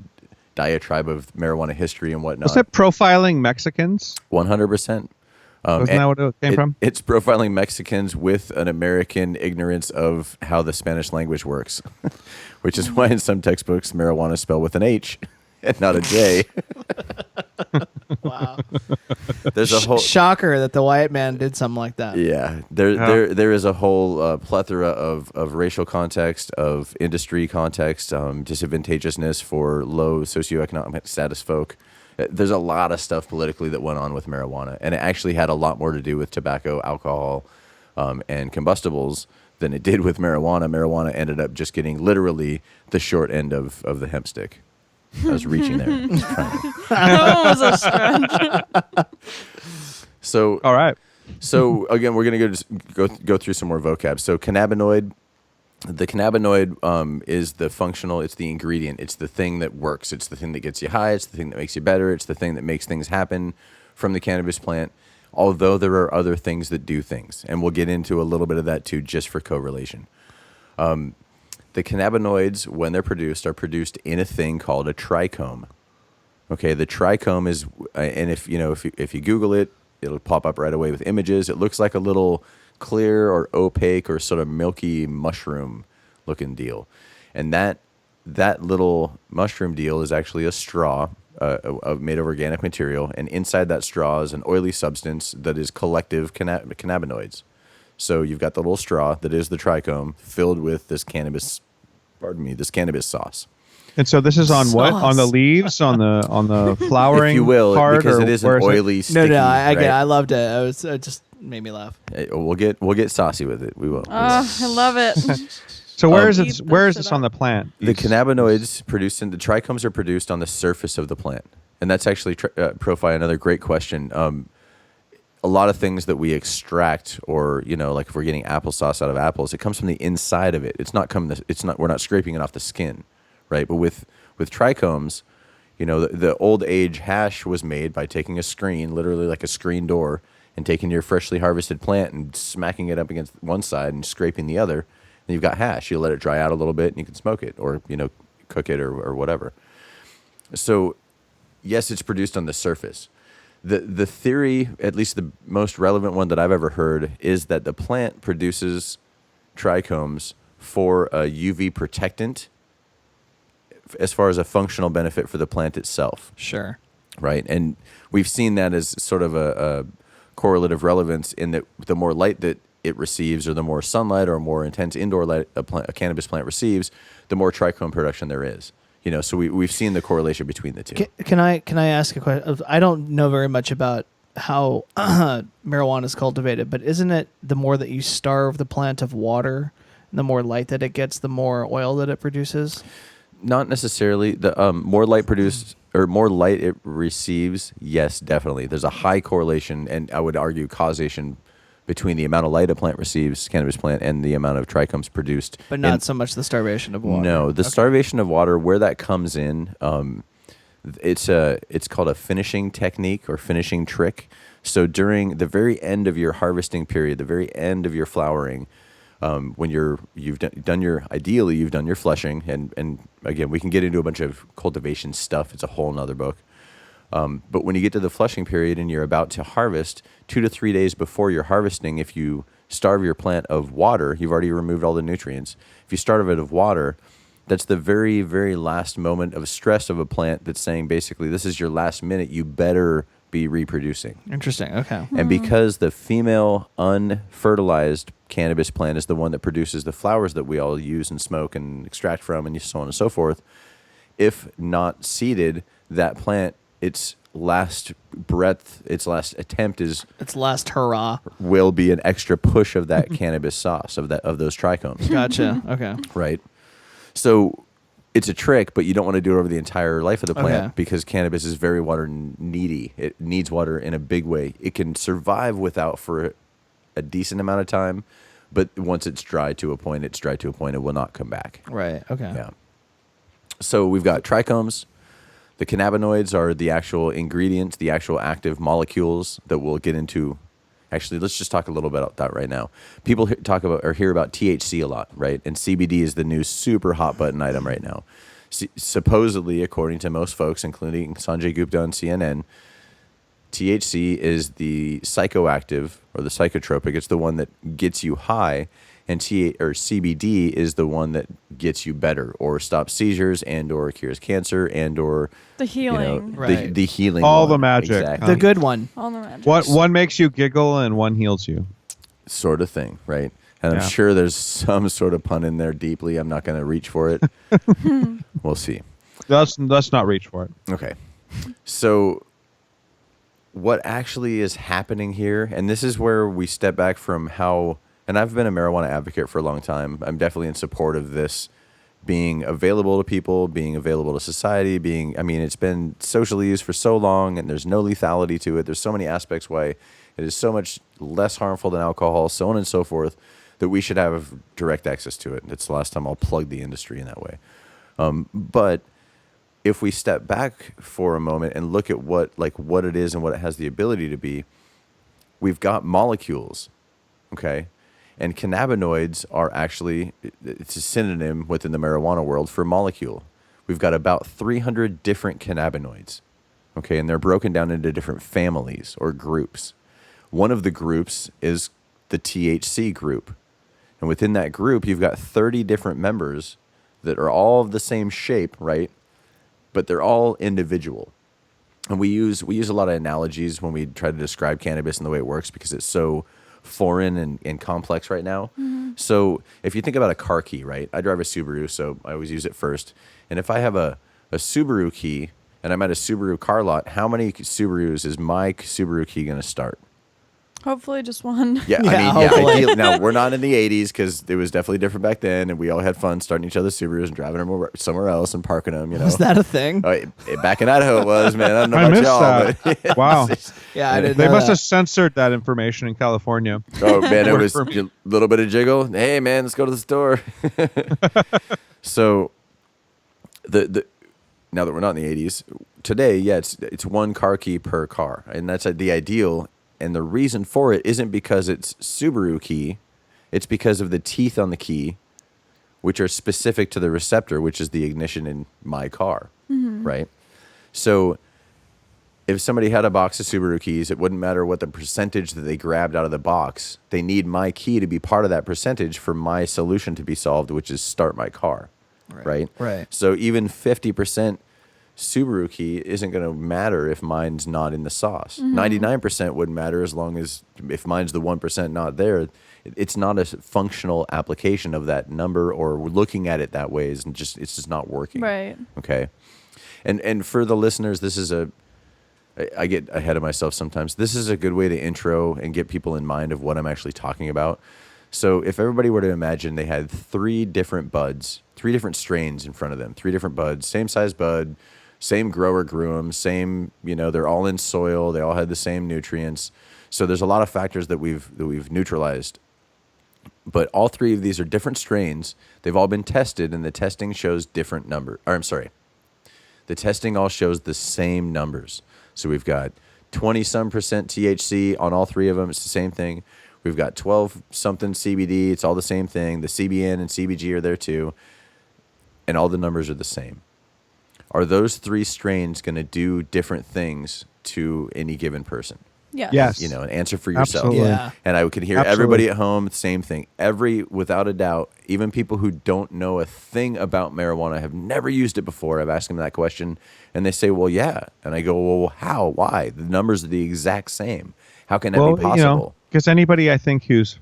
diatribe of marijuana history and whatnot. Was it profiling Mexicans? 100%. Wasn't that what it came from? It's profiling Mexicans with an American ignorance of how the Spanish language works, which is why in some textbooks marijuana is spelled with an H and not a J. Wow. There's a whole shocker that the white man did something like that. Yeah, there is a whole plethora of racial context, of industry context, disadvantageousness for low socioeconomic status folk. There's a lot of stuff politically that went on with marijuana, and it actually had a lot more to do with tobacco, alcohol, and combustibles than it did with marijuana. Marijuana ended up just getting literally the short end of the hemp stick. I was reaching there. That was a stretch. So, all right. So again, we're gonna go through some more vocab. So cannabinoid, the cannabinoid is the functional. It's the ingredient. It's the thing that works. It's the thing that gets you high. It's the thing that makes you better. It's the thing that makes things happen from the cannabis plant. Although there are other things that do things, and we'll get into a little bit of that too, just for correlation. The cannabinoids, when they're produced, are produced in a thing called a trichome. Okay, the trichome is, and if you Google it, it'll pop up right away with images. It looks like a little clear or opaque or sort of milky mushroom looking deal, and that little mushroom deal is actually a straw made of organic material, and inside that straw is an oily substance that is collective cannabinoids. So you've got the little straw that is the trichome filled with this cannabis sauce. And so this is on what? On the leaves, on the flowering, if you will, part, because it is an oily, sticky. No, I right? get it. I loved it. It just made me laugh. We'll get saucy with it. We will. Oh, I love it. So where is this on the plant? The cannabinoids produced in the trichomes are produced on the surface of the plant, and that's actually Profi. Another great question. A lot of things that we extract, or like if we're getting applesauce out of apples, it comes from the inside of it. We're not scraping it off the skin, right? But with trichomes, the old age hash was made by taking a screen, literally like a screen door, and taking your freshly harvested plant and smacking it up against one side and scraping the other. And you've got hash. You let it dry out a little bit, and you can smoke it, or cook it, or whatever. So, yes, it's produced on the surface. The theory, at least the most relevant one that I've ever heard, is that the plant produces trichomes for a UV protectant as far as a functional benefit for the plant itself. Sure. Right? And we've seen that as sort of a correlative relevance in that the more light that it receives, or the more sunlight or more intense indoor light a cannabis plant receives, the more trichome production there is. So we've seen the correlation between the two. Can I ask a question? I don't know very much about how marijuana is cultivated, but isn't it the more that you starve the plant of water, the more light that it gets, the more oil that it produces? Not necessarily. The more light produced or more light it receives, yes, definitely. There's a high correlation, and I would argue causation between the amount of light a plant receives, cannabis plant, and the amount of trichomes produced. But not so much the starvation of water. No, the starvation of water, where that comes in, it's called a finishing technique or finishing trick. So during the very end of your harvesting period, the very end of your flowering, when you've done your flushing, and again, we can get into a bunch of cultivation stuff. It's a whole nother book. But when you get to the flushing period and you're about to harvest, 2 to 3 days before you're harvesting, if you starve your plant of water, you've already removed all the nutrients. If you starve it of water, that's the very, very last moment of stress of a plant that's saying basically, this is your last minute, you better be reproducing. Interesting. Okay. And because the female unfertilized cannabis plant is the one that produces the flowers that we all use and smoke and extract from, and so on and so forth, if not seeded, that plant, its last breath, its last attempt its last hurrah will be an extra push of that cannabis sauce of those trichomes. Gotcha. Okay. Right. So it's a trick, but you don't want to do it over the entire life of the plant Okay. because cannabis is very water needy. It needs water in a big way. It can survive without for a decent amount of time, but once it's dry to a point, it will not come back. Right. Okay. Yeah. So we've got trichomes. The cannabinoids are the actual ingredients, the actual active molecules that we'll get into. Actually, let's just talk a little bit about that right now. People talk about or hear about THC a lot, right? And CBD is the new super hot button item right now. Supposedly, according to most folks, including Sanjay Gupta on CNN, THC is the psychoactive or the psychotropic. It's the one that gets you high, and CBD is the one that gets you better or stops seizures and or cures cancer and or the healing. Right. the healing. All one. the magic. Exactly. The good one. All the magic. One makes you giggle and one heals you. Sort of thing, right? And Yeah. I'm sure there's some sort of pun in there deeply. I'm not going to reach for it. We'll see. Let's not reach for it. Okay. So what actually is happening here, and this is where we step back from how, and I've been a marijuana advocate for a long time. I'm definitely in support of this being available to people, being available to society, it's been socially used for so long and there's no lethality to it. There's so many aspects why it is so much less harmful than alcohol, so on and so forth, that we should have direct access to it. It's the last time I'll plug the industry in that way. But if we step back for a moment and look at what it is and what it has the ability to be, we've got molecules, okay? And cannabinoids are actually, it's a synonym within the marijuana world for molecule. We've got about 300 different cannabinoids, okay? And they're broken down into different families or groups. One of the groups is the THC group. And within that group, you've got 30 different members that are all of the same shape, right? But they're all individual. And we use a lot of analogies when we try to describe cannabis and the way it works because it's so foreign and complex right now. Mm-hmm. So if you think about a car key, right? I drive a Subaru, so I always use it first. And if I have a Subaru key and I'm at a Subaru car lot, how many Subarus is my Subaru key going to start? Hopefully just one. Yeah, ideally. Now, we're not in the 80s because it was definitely different back then, and we all had fun starting each other's Subarus and driving them somewhere else and parking them, Is that a thing? Back in Idaho it was, man. I don't know I about missed y'all. that. But Wow. Yeah, I didn't They know must that. have censored that information in California. Oh, man, it Worked was for me. a little bit of jiggle. Hey, man, let's go to the store. So, now that we're not in the 80s, today, yeah, it's one car key per car, and that's the ideal. And the reason for it isn't because it's Subaru key. It's because of the teeth on the key, which are specific to the receptor, which is the ignition in my car, right? So if somebody had a box of Subaru keys, it wouldn't matter what the percentage that they grabbed out of the box. They need my key to be part of that percentage for my solution to be solved, which is start my car, right? Right. So even 50% Subaru key isn't going to matter if mine's not in the sauce. 99% wouldn't matter as long as if mine's the 1% not there. It's not a functional application of that number, or looking at it that way it's just not working. Right. Okay. And for the listeners, I get ahead of myself sometimes. This is a good way to intro and get people in mind of what I'm actually talking about. So if everybody were to imagine they had 3 different buds, 3 different strains in front of them, 3 different buds, same size bud, same grower grew them, same, they're all in soil, they all had the same nutrients. So there's a lot of factors that we've neutralized. But all 3 of these are different strains. They've all been tested, and the testing shows different number. Or I'm sorry. The testing all shows the same numbers. So we've got 20-some% THC on all 3 of them. It's the same thing. We've got 12-something CBD. It's all the same thing. The CBN and CBG are there too. And all the numbers are the same. Are those 3 strains going to do different things to any given person? Yes. An answer for yourself. Absolutely. Yeah. And I can hear Absolutely. everybody at home, same thing. Without a doubt, even people who don't know a thing about marijuana, have never used it before. I've asked them that question, and they say, well, yeah. And I go, well, how? Why? The numbers are the exact same. How can that be possible? Because anybody, I think, who's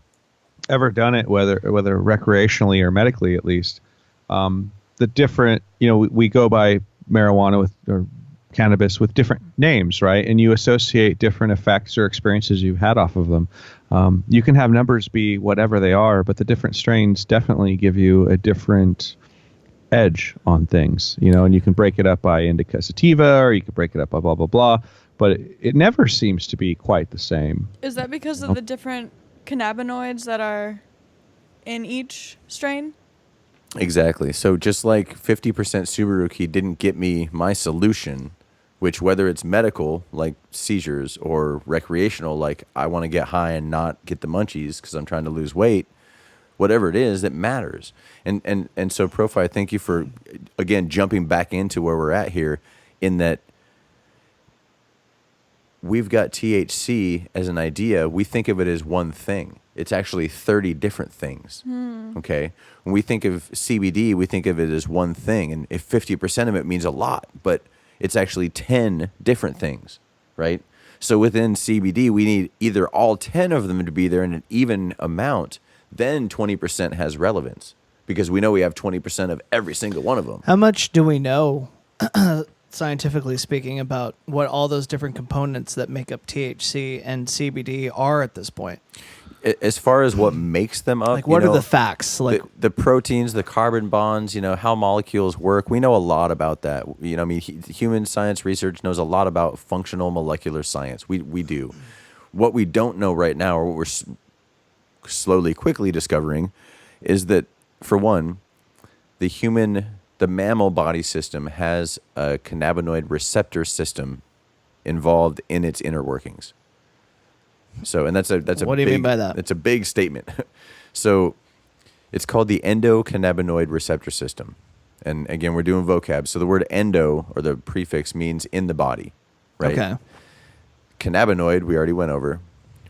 ever done it, whether recreationally or medically at least, the different, we go by marijuana or cannabis with different names, right? And you associate different effects or experiences you've had off of them. You can have numbers be whatever they are, but the different strains definitely give you a different edge on things, and you can break it up by indica sativa, or you could break it up by blah, blah, blah, but it never seems to be quite the same. Is that because of the different cannabinoids that are in each strain? Exactly. So just like 50% Subaru key didn't get me my solution, which whether it's medical, like seizures, or recreational, like I want to get high and not get the munchies because I'm trying to lose weight, whatever it is, that matters. And so, Profi, thank you for, again, jumping back into where we're at here, in that we've got THC as an idea. We think of it as one thing. It's actually 30 different things. Okay. When we think of CBD, we think of it as one thing. And if 50% of it means a lot, but it's actually 10 different things, right? So within CBD, we need either all 10 of them to be there in an even amount, then 20% has relevance, because we know we have 20% of every single one of them. How much do we know, scientifically speaking, about what all those different components that make up THC and CBD are at this point? As far as what makes them up, Like, what are the facts? Like the proteins, the carbon bonds, how molecules work. We know a lot about that. I mean, human science research knows a lot about functional molecular science. We do. What we don't know right now, or what we're slowly, quickly discovering, is that, for one, the mammal body system has a cannabinoid receptor system involved in its inner workings. So, and that's a what do you mean by that? It's a big statement. So, it's called the endocannabinoid receptor system. And again, we're doing vocab. So the word endo, or the prefix, means in the body, right? Okay. Cannabinoid, we already went over.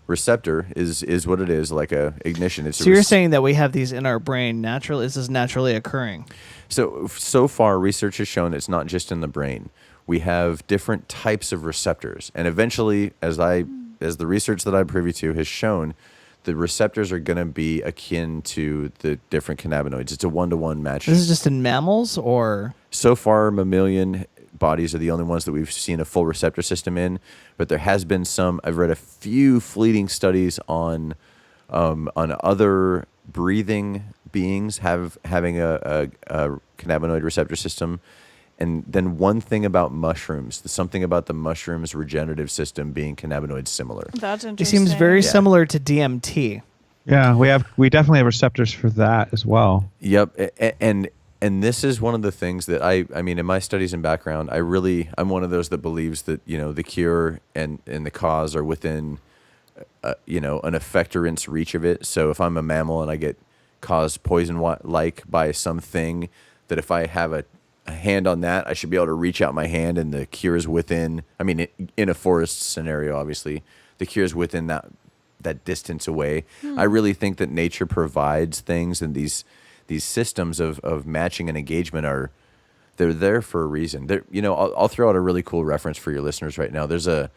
Receptor is what it is, like a ignition. So you're saying that we have these in our brain naturally? This is naturally occurring? So far, research has shown it's not just in the brain. We have different types of receptors, and eventually, as the research that I'm privy to has shown, the receptors are going to be akin to the different cannabinoids. It's a 1-to-1 match. This is just in mammals, or? So far, mammalian bodies are the only ones that we've seen a full receptor system in, but there has been some. I've read a few fleeting studies on other breathing beings having a cannabinoid receptor system. And then one thing about mushrooms, something about the mushroom's regenerative system being cannabinoid similar. That's interesting. It seems very similar to DMT. Yeah, we definitely have receptors for that as well. Yep, and this is one of the things that I mean, in my studies and background, I'm one of those that believes that the cure and the cause are within an effectorant's reach of it. So if I'm a mammal and I get caused poison like by something, that if I have a hand on that, I should be able to reach out my hand and the cure is within. I mean, in a forest scenario, obviously, the cure is within that distance away. I really think that nature provides things, and these systems of matching and engagement they're there for a reason. I'll throw out a really cool reference for your listeners right now. There's a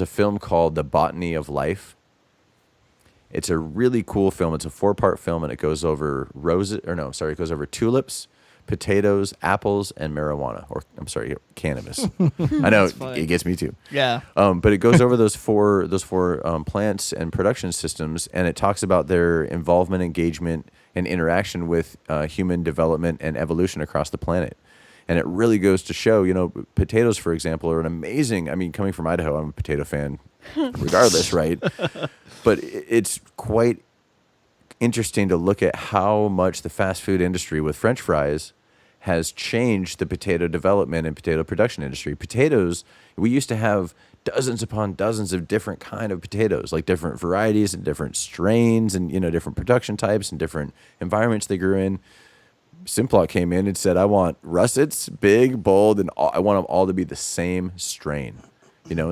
film called The Botany of Life. It's a really cool film. It's a 4-part film, and it goes over it goes over tulips, potatoes, apples, and marijuana, or I'm sorry, cannabis. I know it gets me too. Yeah. But it goes over those four plants and production systems, and it talks about their involvement, engagement, and interaction with human development and evolution across the planet. And it really goes to show, potatoes, for example, are an amazing. I mean, coming from Idaho, I'm a potato fan, regardless, right? But it's quite interesting to look at how much the fast food industry with French fries has changed the potato development and potato production industry. Potatoes, we used to have dozens upon dozens of different kind of potatoes, like different varieties and different strains and different production types and different environments they grew in. Simplot came in and said, I want russets, big, bold, and I want them all to be the same strain.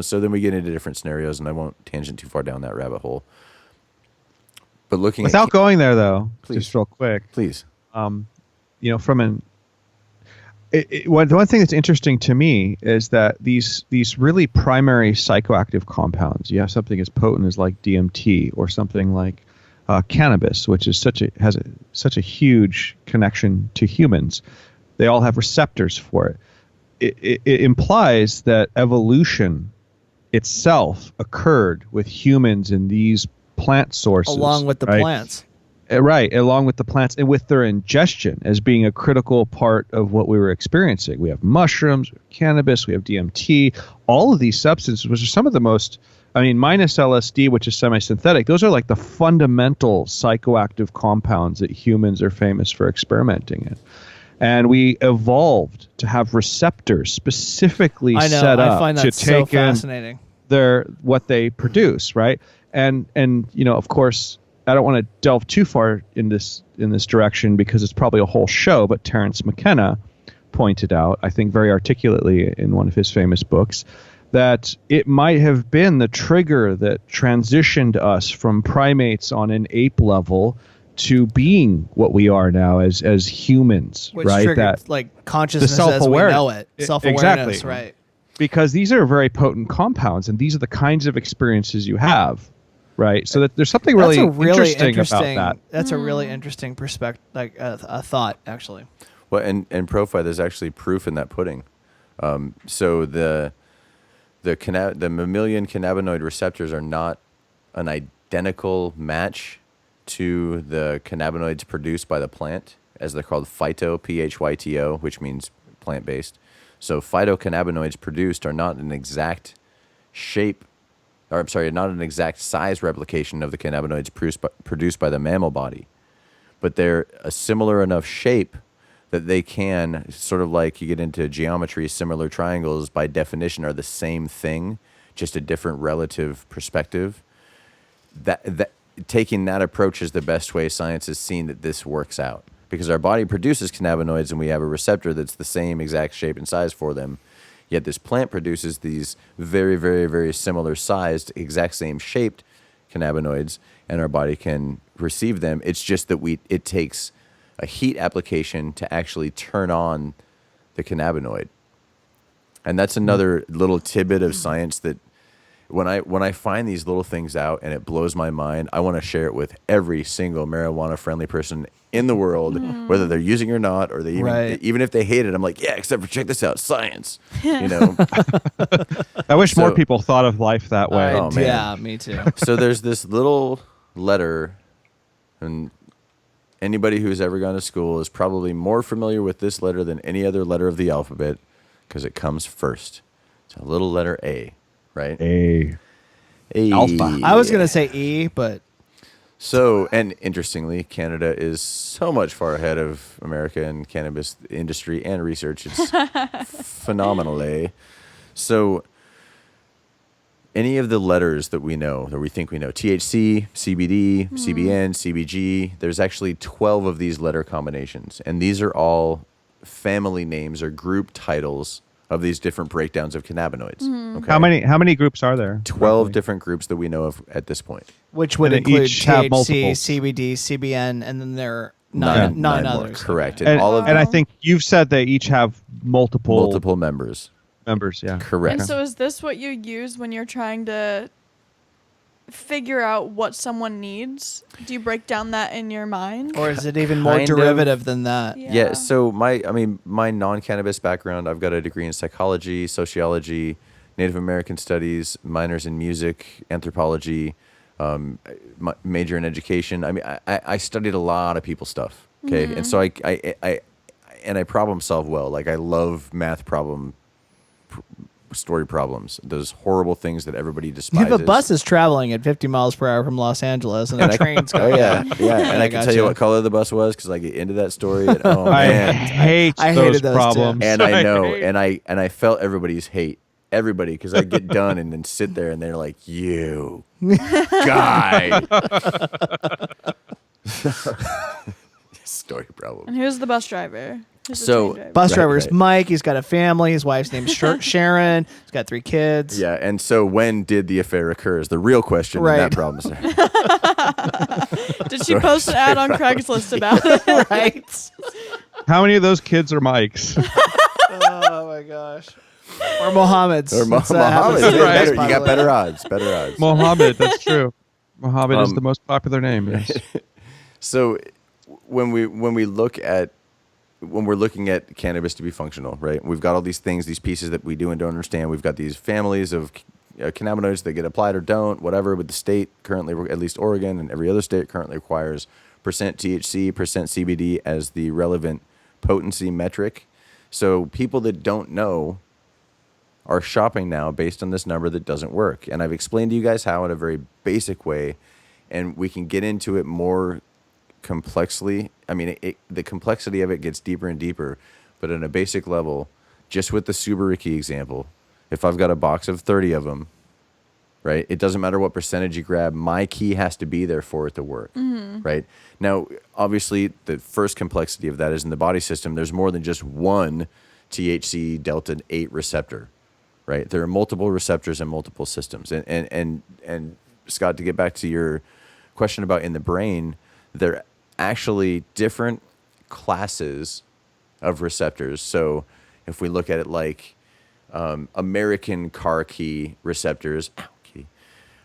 So then we get into different scenarios, and I won't tangent too far down that rabbit hole. But without going there, though, please, just real quick, please. One thing that's interesting to me is that these really primary psychoactive compounds. You have something as potent as like DMT, or something like cannabis, which is has such a huge connection to humans. They all have receptors for it. It implies that evolution itself occurred with humans in these plant sources, along with the plants. Right, along with the plants and with their ingestion as being a critical part of what we were experiencing. We have mushrooms, we have cannabis, we have DMT, all of these substances, which are some of the most I mean, minus LSD, which is semi-synthetic, those are like the fundamental psychoactive compounds that humans are famous for experimenting in. And we evolved to have receptors specifically set up to take in what they produce, right? And of course, I don't want to delve too far in this direction because it's probably a whole show, but Terence McKenna pointed out, I think very articulately in one of his famous books, that it might have been the trigger that transitioned us from primates on an ape level to being what we are now as humans, which right? Triggered, that like consciousness as we know it, self-awareness, exactly. Right? Because these are very potent compounds, and these are the kinds of experiences you have, right? So that there's something really interesting about that. That's a really interesting perspective, like a thought, actually. Well, and Profi, there's actually proof in that pudding. So the mammalian cannabinoid receptors are not an identical match to the cannabinoids produced by the plant, as they're called phyto, which means plant-based. So phytocannabinoids produced are not an exact not an exact size replication of the cannabinoids produced by the mammal body, but they're a similar enough shape that they can, sort of like you get into geometry, similar triangles by definition are the same thing, just a different relative perspective. That taking that approach is the best way science has seen that this works out, because our body produces cannabinoids and we have a receptor that's the same exact shape and size for them. Yet this plant produces these very, very, very similar sized, exact same shaped cannabinoids, and our body can receive them. It's just that it takes a heat application to actually turn on the cannabinoid. And that's another little tidbit of science that when I find these little things out and it blows my mind, I want to share it with every single marijuana friendly person in the world, whether they're using it or not, or they even if they hate it, I'm like, yeah, except for check this out, science. I wish more people thought of life that way. Oh, man. Yeah, me too. So there's this little letter, and anybody who's ever gone to school is probably more familiar with this letter than any other letter of the alphabet because it comes first. It's a little letter A, right? A. Alpha. I was going to say E, but... So, and interestingly, Canada is so much far ahead of America in cannabis industry and research. It's phenomenal, eh? So, any of the letters that we know, that we think we know, THC, CBD, CBN, CBG, there's actually 12 of these letter combinations. And these are all family names or group titles of these different breakdowns of cannabinoids. Okay? How many groups are there? 12 different groups that we know of at this point. Which would And include each have THC, multiples. CBD, CBN, and then there are Nine nine more, others. correct. And, all of and I think you've said they each have multiple members. members. Yeah, Correct. And so is this what you use when you're trying to figure out what someone needs? Do you break down that in your mind? Or is it even more Kind of. derivative than that? Yeah, so my non-cannabis background, I've got a degree in psychology, sociology, Native American studies, minors in music, anthropology, major in education. I mean, I studied a lot of people's stuff, okay? And so I problem solve well. Like, I love math story problems, those horrible things that everybody despises. If a bus is traveling at 50 miles per hour from Los Angeles and a train's going, and I can tell you what color the bus was because I get into that story. And, oh I man, hate I those hated those too. problems. and I know, and I felt everybody's hate. Everybody, because I get done and then sit there and they're like, "You guy." Story problem. And who's the bus driver? Who's the So- train driver? Bus Right, driver's right. Mike. He's got a family. His wife's name's Sharon. He's got 3 kids. Yeah, and so when did the affair occur? Is the real question in Right. that problem, sir. Did she post an ad on Craigslist about it? Right? How many of those kids are Mike's? Oh my gosh. Or Mohammed's. Or Since that Mohammed? happens to be Better- the you best got better pilot. odds. Better odds. Mohammed, that's true. Mohammed is Um, the most popular name. Yes. So when we're looking at cannabis to be functional, right? We've got all these things, these pieces that we do and don't understand. We've got these families of cannabinoids that get applied or don't, whatever. But the state currently, at least Oregon and every other state, currently requires percent THC, percent CBD as the relevant potency metric. So people that don't know are shopping now based on this number that doesn't work. And I've explained to you guys how in a very basic way, and we can get into it more complexly. I mean, the complexity of it gets deeper and deeper, but on a basic level, just with the Subaru key example, if I've got a box of 30 of them, right, it doesn't matter what percentage you grab, my key has to be there for it to work, right? Now, obviously, the first complexity of that is in the body system, there's more than just one THC delta 8 receptor, right? There are multiple receptors in multiple systems. And Scott, to get back to your question about in the brain, they're actually different classes of receptors. So if we look at it like American car key receptors,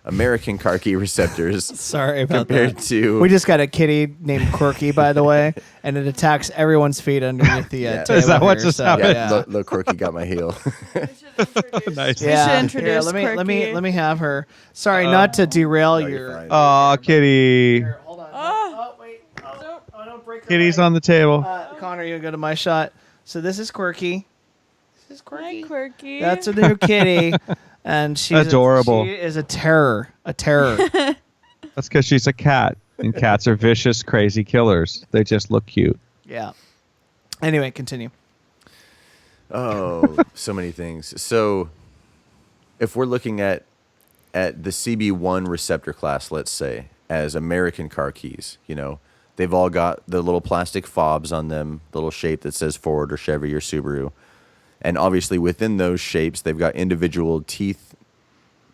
American car key receptors. Sorry about compared that. to We just got a kitty named Quirky, by the way, and it attacks everyone's feet underneath the table. Is that what here, just so, happened? yeah, little Quirky got my heel. Nice. We should Yeah. introduce Here, let Quirky. me have her. Sorry, not to derail No, you're your. fine. Aw, kitty. Here, hold on. Oh wait. Don't break her Kitty's leg. on the table. Connor, you go to my shot. So this is Quirky. This is Quirky. Hi, Quirky. That's a new kitty, and she's Adorable. she is a terror. A terror. That's because she's a cat, and cats are vicious, crazy killers. They just look cute. Yeah. Anyway, continue. Oh, so many things. So if we're looking at the CB1 receptor class, let's say, as American car keys, you know, they've all got the little plastic fobs on them, little shape that says Ford or Chevy or Subaru. And obviously within those shapes, they've got individual teeth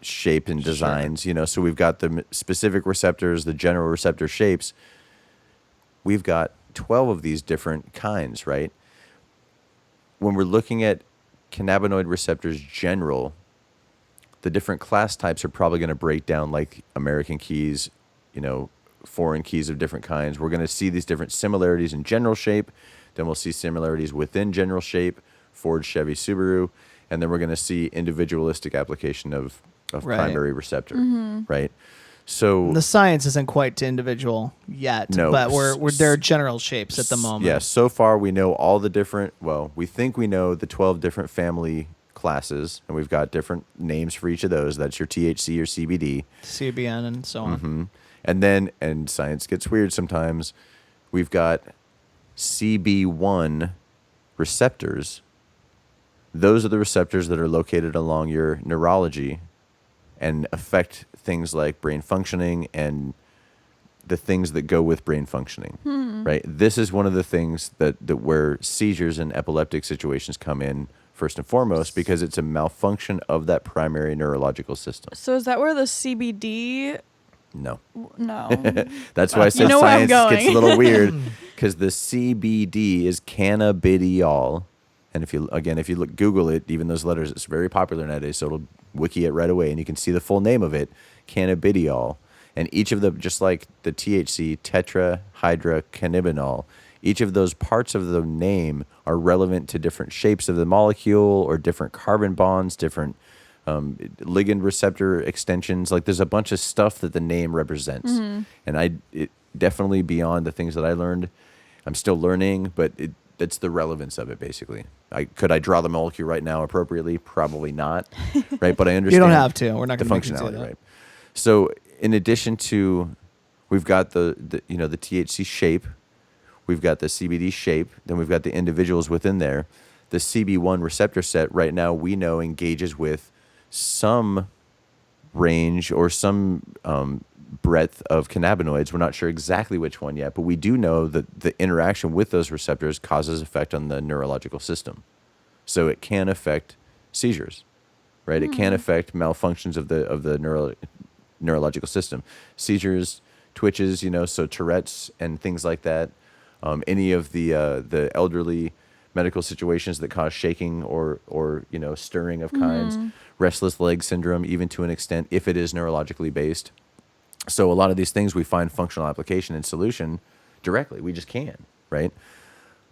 shape and designs, you know, so we've got the specific receptors, the general receptor shapes. We've got 12 of these different kinds, right? When we're looking at cannabinoid receptors general, the different class types are probably going to break down like American keys, you know, foreign keys of different kinds. We're going to see these different similarities in general shape. Then we'll see similarities within general shape, Ford, Chevy, Subaru. And then we're going to see individualistic application of Right. primary receptor, right? So The science isn't quite to individual yet, No. but we're there are general shapes at the moment. yeah, so far we know all the different, well, we think we know the 12 different family classes, and we've got different names for each of those. That's your THC, your CBD. CBN and so on. And then, and science gets weird sometimes, we've got CB1 receptors. Those are the receptors that are located along your neurology and affect things like brain functioning and the things that go with brain functioning, right? This is one of the things that where seizures and epileptic situations come in first and foremost, because it's a malfunction of that primary neurological system. So is that where the CBD? No. No. That's why I said know where I'm science gets a going. little weird, because the CBD is cannabidiol. And if you Google it, even those letters, it's very popular nowadays, so it'll wiki it right away, and you can see the full name of it, cannabidiol. And each of them, just like the THC, tetrahydrocannabinol, each of those parts of the name are relevant to different shapes of the molecule or different carbon bonds, different ligand receptor extensions. Like there's a bunch of stuff that the name represents. And it definitely beyond the things that I learned. I'm still learning, but that's the relevance of it, basically. Could I draw the molecule right now appropriately? Probably not, right? But I understand. You don't have to. We're not the going to make you do functionality, that. right? So in addition to, we've got the THC shape, we've got the CBD shape, then we've got the individuals within there. The CB1 receptor set right now we know engages with some range or some breadth of cannabinoids. We're not sure exactly which one yet, but we do know that the interaction with those receptors causes effect on the neurological system. So it can affect seizures, right? It can affect malfunctions of the neurological system. Seizures, twitches, so Tourette's and things like that. Any of the elderly medical situations that cause shaking or stirring of kinds, restless leg syndrome, even to an extent, if it is neurologically based. So a lot of these things we find functional application and solution directly. We just can, right?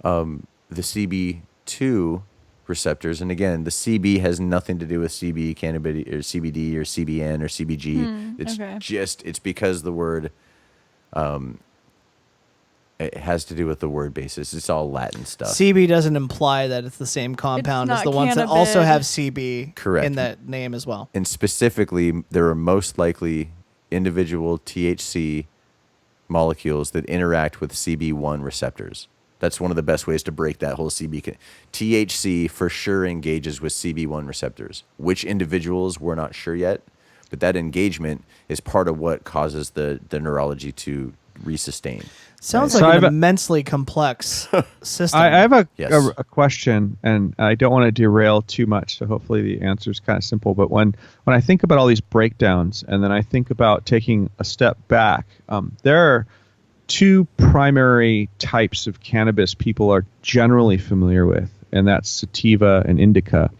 The CB2 receptors, and again, the CB has nothing to do with cannabis or CBD or CBN or CBG. It's okay. it's because the word It has to do with the word basis. It's all Latin stuff. CB doesn't imply that it's the same compound as not the ones that also cannabis. have CB Correct. in that name as well. And specifically, there are most likely individual THC molecules that interact with CB1 receptors. That's one of the best ways to break that whole CB. THC for sure engages with CB1 receptors. Which individuals, we're not sure yet, but that engagement is part of what causes the neurology to resustain. Sounds So like I an have a- immensely complex system. I have Yes. a question, and I don't want to derail too much, so hopefully the answer is kind of simple. But when I think about all these breakdowns, and then I think about taking a step back, there are two primary types of cannabis people are generally familiar with, and that's sativa and indica.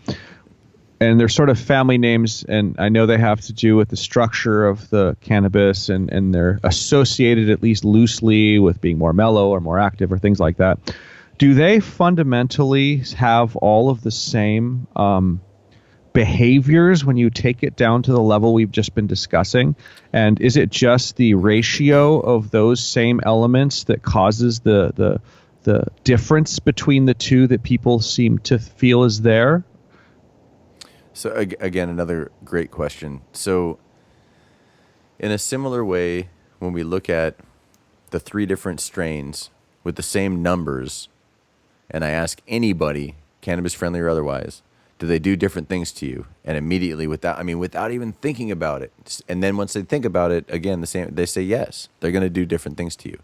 And they're sort of family names, and I know they have to do with the structure of the cannabis, and they're associated at least loosely with being more mellow or more active or things like that. Do they fundamentally have all of the same behaviors when you take it down to the level we've just been discussing? And is it just the ratio of those same elements that causes the difference between the two that people seem to feel is there? So again, another great question. So in a similar way, when we look at the 3 different strains with the same numbers, and I ask anybody, cannabis friendly or otherwise, do they do different things to you? And immediately, without even thinking about it, and then once they think about it, again, they say yes, they're going to do different things to you.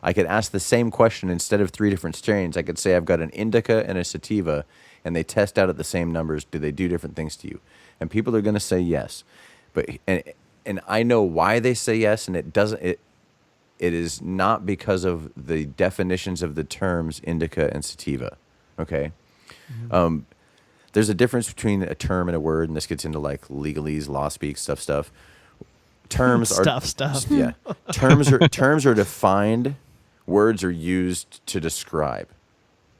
I could ask the same question instead of 3 different strains. I could say I've got an indica and a sativa, and they test out at the same numbers. Do they do different things to you? And people are going to say yes. And I know why they say yes, and it is not because of the definitions of the terms indica and sativa. Okay? Mm-hmm. There's a difference between a term and a word, and this gets into like legalese, law speak, stuff. Terms are stuff. Yeah. Terms are defined. Words are used to describe.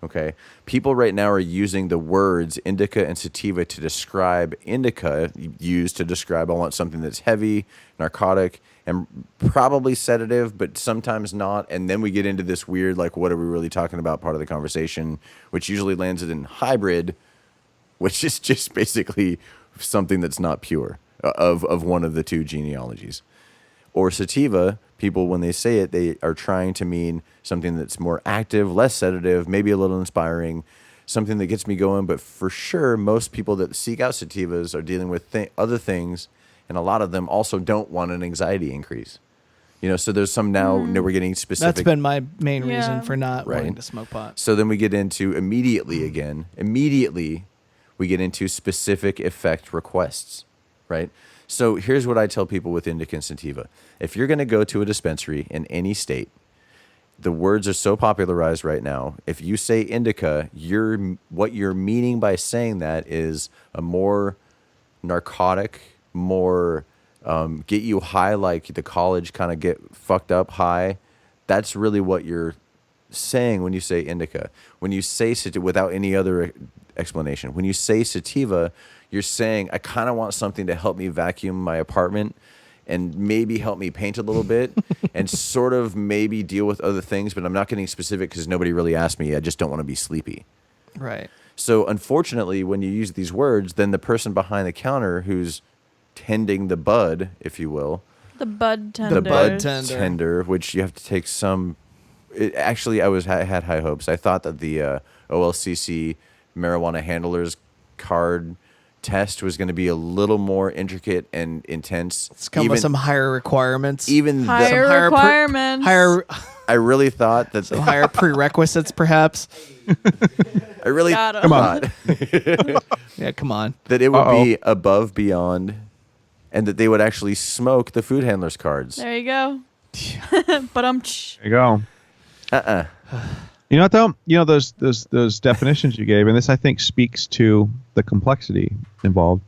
Okay. People right now are using the words indica and sativa to describe indica, used to describe I want something that's heavy, narcotic, and probably sedative, but sometimes not. And then we get into this weird, like, what are we really talking about part of the conversation, which usually lands it in hybrid, which is just basically something that's not pure of one of the 2 genealogies. Or sativa, people, when they say it, they are trying to mean something that's more active, less sedative, maybe a little inspiring, something that gets me going. But for sure, most people that seek out sativas are dealing with other things, and a lot of them also don't want an anxiety increase. So there's some now we're getting specific. That's been my main reason Yeah. for not Right. wanting to smoke pot. So then we get into immediately we get into specific effect requests, right? So here's what I tell people with indica and sativa. If you're going to go to a dispensary in any state, the words are so popularized right now. If you say indica, what you're meaning by saying that is a more narcotic, more get you high, like the college kind of get fucked up high. That's really what you're saying when you say indica. When you say sativa, without any other explanation, when you say sativa, you're saying I kind of want something to help me vacuum my apartment and maybe help me paint a little bit and sort of maybe deal with other things, but I'm not getting specific because nobody really asked me. I just don't want to be sleepy. Right. So unfortunately, when you use these words, then the person behind the counter who's tending the bud, if you will, The bud tender. the bud tender. tender, which you have to take some. Actually, I had high hopes. I thought that the OLCC marijuana handlers card test was going to be a little more intricate and intense. It's come with some higher requirements. Even Higher higher requirements. I really thought that some higher prerequisites, perhaps. I really Got 'em. thought Yeah, come on. that it would be above beyond, and that they would actually smoke the food handlers cards. There you go. But There you go. Uh-uh. You know what though? Those definitions you gave, and this I think speaks to the complexity involved.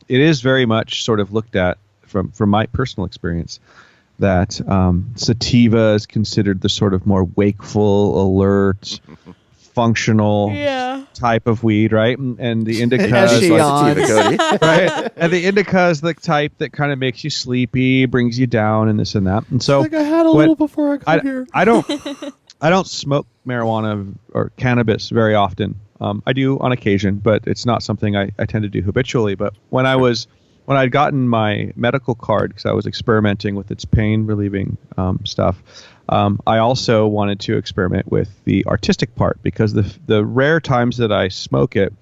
It is very much sort of looked at from my personal experience that sativa is considered the sort of more wakeful, alert, functional Yeah. type of weed, right? And the indica As is she like, yawns. Sativa, Cody. right? And the indica is the type that kind of makes you sleepy, brings you down, and this and that. And so, Like I had a what- little before I got here. I don't smoke marijuana or cannabis very often. I do on occasion, but it's not something I tend to do habitually. But when I'd gotten my medical card, because I was experimenting with its pain relieving stuff, I also wanted to experiment with the artistic part, because the rare times that I smoke it,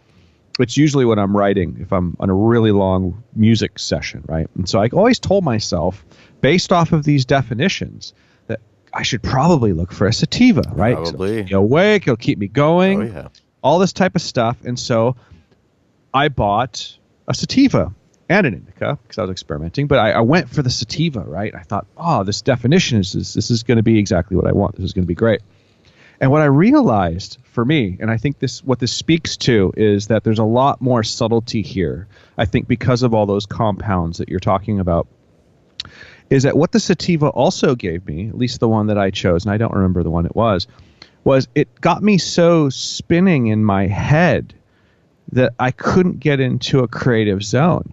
it's usually when I'm writing, if I'm on a really long music session, right? And so I always told myself, based off of these definitions, that I should probably look for a sativa, right? Probably. So it'll keep me awake, it'll keep me going, Oh, yeah. all this type of stuff. And so I bought a sativa and an indica because I was experimenting, but I went for the sativa, right? I thought, oh, this definition is this is going to be exactly what I want. This is going to be great. And what I realized for me, and I think what this speaks to, is that there's a lot more subtlety here. I think because of all those compounds that you're talking about, is that what the sativa also gave me, at least the one that I chose, and I don't remember the one it was it got me so spinning in my head that I couldn't get into a creative zone.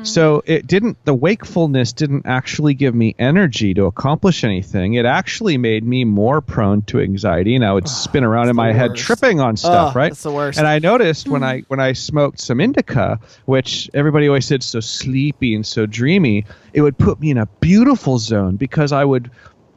So the wakefulness didn't actually give me energy to accomplish anything. It actually made me more prone to anxiety, and I would spin around in my head worst. tripping on stuff, right? That's the worst. And I noticed when I smoked some indica, which everybody always said so sleepy and so dreamy, it would put me in a beautiful zone because I would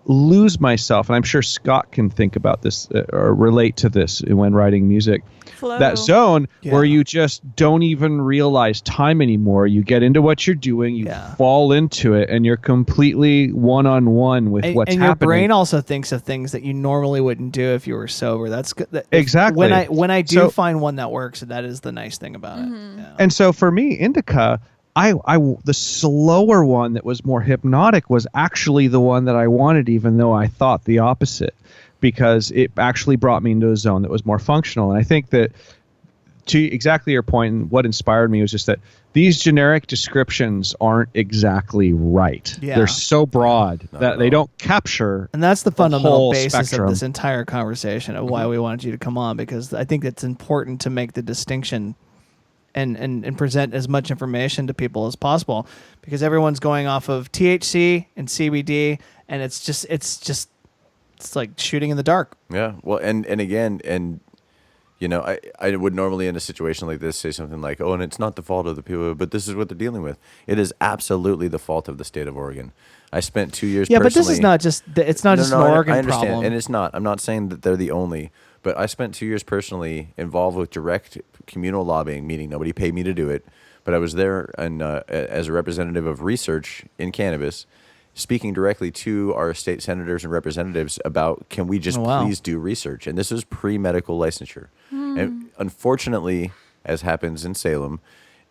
lose myself. And I'm sure Scott can think about this or relate to this when writing music. Flow. That zone where Yeah. you just don't even realize time anymore. You get into what you're doing, you fall into it, and you're completely one-on-one with what's and your happening. brain also thinks of things that you normally wouldn't do if you were sober. That's good. Exactly. When I do So- find one that works, that is the nice thing about it. Yeah. And so for me, indica, the slower one that was more hypnotic was actually the one that I wanted, even though I thought the opposite, because it actually brought me into a zone that was more functional. And I think that, to exactly your point, and what inspired me was just that these generic descriptions aren't exactly right. Yeah. They're so broad that they don't capture. And that's the fundamental whole basis spectrum. of this entire conversation of why we wanted you to come on, because I think it's important to make the distinction and present as much information to people as possible, because everyone's going off of THC and CBD, and it's like shooting in the dark. Yeah. Well, and again, you know, I would normally in a situation like this say something like, oh, and it's not the fault of the people, but this is what they're dealing with. It is absolutely the fault of the state of Oregon. I spent 2 years Yeah, but this personally- is not just it's not just an Oregon I understand, problem. and it's not. I'm not saying that they're the only, but I spent 2 years personally involved with direct communal lobbying, meaning nobody paid me to do it, but I was there and as a representative of research in cannabis, speaking directly to our state senators and representatives about, can we just please do research? And this was pre-medical licensure. And unfortunately, as happens in Salem,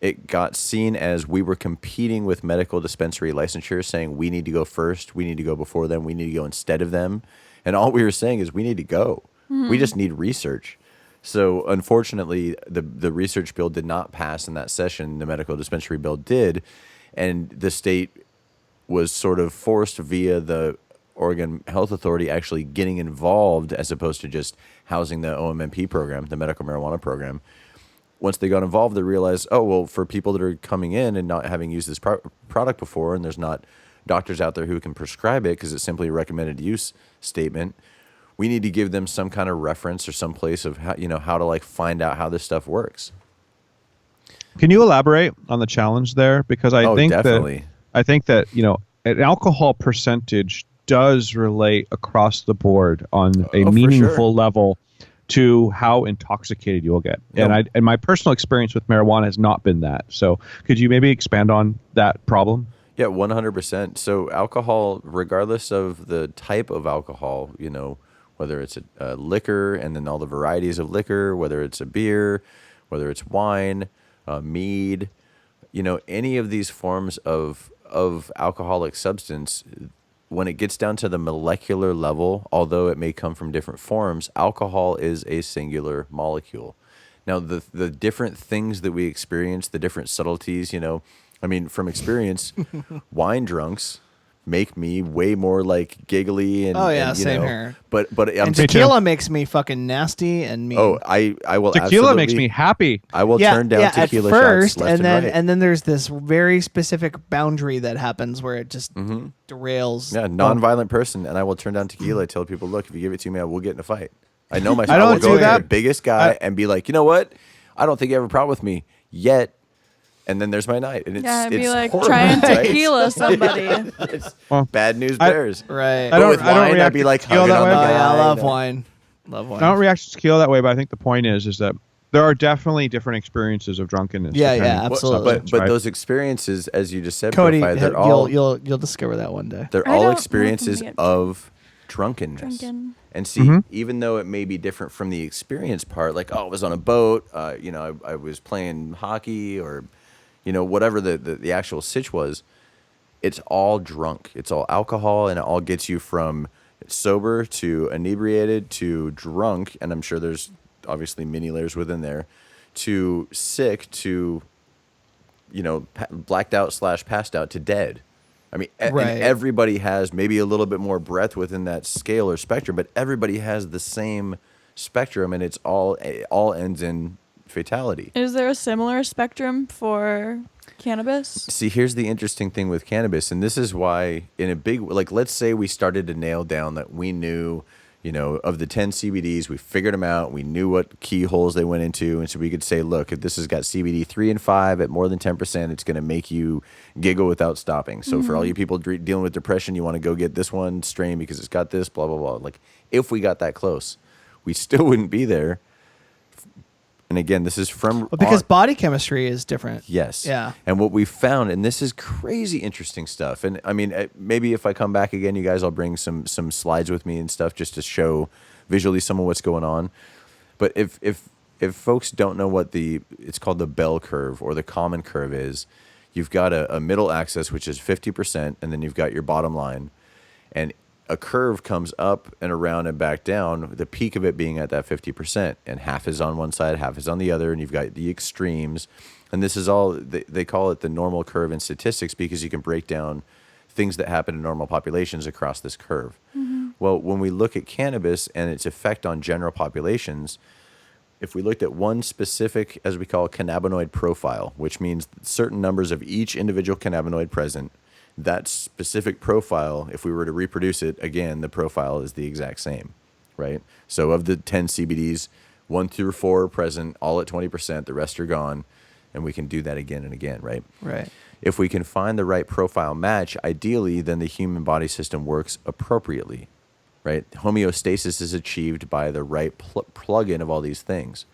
it got seen as we were competing with medical dispensary licensure, saying we need to go first, we need to go before them, we need to go instead of them. And all we were saying is we need to go. We just need research. So unfortunately, the research bill did not pass in that session. The medical dispensary bill did. And the state was sort of forced via the Oregon Health Authority actually getting involved, as opposed to just housing the OMMP program, the medical marijuana program. Once they got involved, they realized, oh, well, for people that are coming in and not having used this product before, and there's not doctors out there who can prescribe it because it's simply a recommended use statement, we need to give them some kind of reference or some place of how, how to like find out how this stuff works. Can you elaborate on the challenge there? Because I think definitely. that an alcohol percentage does relate across the board on a meaningful level to how intoxicated you'll get. Yep. And my personal experience with marijuana has not been that. So could you maybe expand on that problem? Yeah, 100%. So alcohol, regardless of the type of alcohol, whether it's a liquor and then all the varieties of liquor, whether it's a beer, whether it's wine, mead, any of these forms of alcoholic substance, when it gets down to the molecular level, although it may come from different forms, alcohol is a singular molecule. Now, the different things that we experience, the different subtleties, from experience, wine drunks make me way more like giggly and and, same here. But and tequila makes me fucking nasty and mean. Oh, I will. Tequila makes me happy. I will turn down tequila at first, shots left and right. then there's this very specific boundary that happens where it just derails. Yeah, non-violent person, and I will turn down tequila. I tell people, look, if you give it to me, I will get in a fight. I know myself. I will go to the biggest guy and be like, you know what? I don't think you have a problem with me yet. And then there's my night, and it's be like horrible, trying right? tequila somebody. It's bad news bears, right? But with wine, I'd be like, hugging on the guy. I love wine. Love wine. I don't react to tequila that way, but I think the point is that there are definitely different experiences of drunkenness. Yeah, absolutely. But those experiences, as you just said, Cody, they're all you'll discover that one day. They're all experiences of drunkenness. And see, even though it may be different from the experience part, like, I was on a boat, I was playing hockey, or whatever the actual sitch was, it's all drunk. It's all alcohol, and it all gets you from sober to inebriated to drunk, and I'm sure there's obviously many layers within there, to sick to, blacked out / passed out to dead. I mean, and everybody has maybe a little bit more breadth within that scale or spectrum, but everybody has the same spectrum, and it all ends in fatality. Is there a similar spectrum for cannabis? See, here's the interesting thing with cannabis, and this is why in a big, like, let's say we started to nail down that we knew, of the 10 CBDs, we figured them out, we knew what keyholes they went into, and so we could say, look, if this has got CBD 3 and 5 at more than 10%, it's going to make you giggle without stopping. So for all you people dealing with depression, you want to go get this one strain because it's got this, blah, blah, blah. Like, if we got that close, we still wouldn't be there. And again, this is from... because body chemistry is different. Yes. Yeah. And what we found, and this is crazy interesting stuff, and I mean, maybe if I come back again, you guys, I'll bring some slides with me and stuff just to show visually some of what's going on. But if folks don't know what it's called the bell curve or the common curve is, you've got a middle axis, which is 50%, and then you've got your bottom line. And a curve comes up and around and back down, the peak of it being at that 50%, and half is on one side, half is on the other, and you've got the extremes. And this is all, they call it the normal curve in statistics because you can break down things that happen in normal populations across this curve. Well, when we look at cannabis and its effect on general populations, if we looked at one specific, as we call a cannabinoid profile, which means certain numbers of each individual cannabinoid present, that specific profile, if we were to reproduce it, again, the profile is the exact same, right? So of the 10 CBDs, 1 through 4 are present, all at 20%, the rest are gone, and we can do that again and again, right? Right. If we can find the right profile match, ideally, then the human body system works appropriately, right? Homeostasis is achieved by the right plug-in of all these things.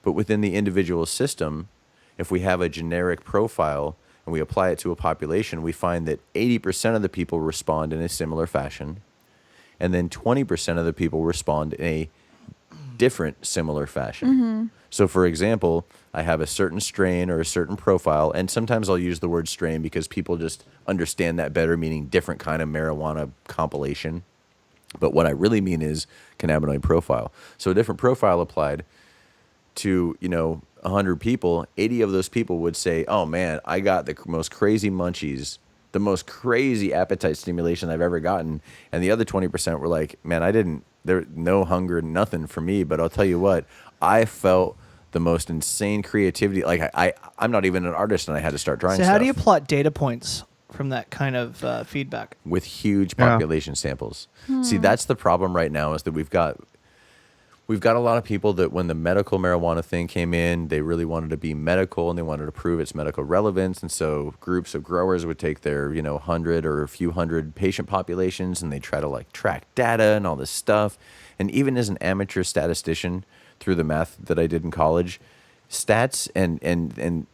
But within the individual system, if we have a generic profile and we apply it to a population, we find that 80% of the people respond in a similar fashion, and then 20% of the people respond in a different similar fashion. So, for example, I have a certain strain or a certain profile, and sometimes I'll use the word strain because people just understand that better, meaning different kind of marijuana compilation. But what I really mean is cannabinoid profile. So a different profile applied to, 100 people, 80 of those people would say, oh man, I got the most crazy munchies, the most crazy appetite stimulation I've ever gotten. And the other 20% were like, man, there no hunger, nothing for me. But I'll tell you what, I felt the most insane creativity. Like I'm not even an artist, and I had to start drawing stuff. So how do you plot data points from that kind of feedback? With huge population samples. See, that's the problem right now, is that we've got a lot of people that when the medical marijuana thing came in, they really wanted to be medical and they wanted to prove its medical relevance. And so groups of growers would take their, 100 or a few hundred patient populations and they try to track data and all this stuff. And even as an amateur statistician, through the math that I did in college, stats and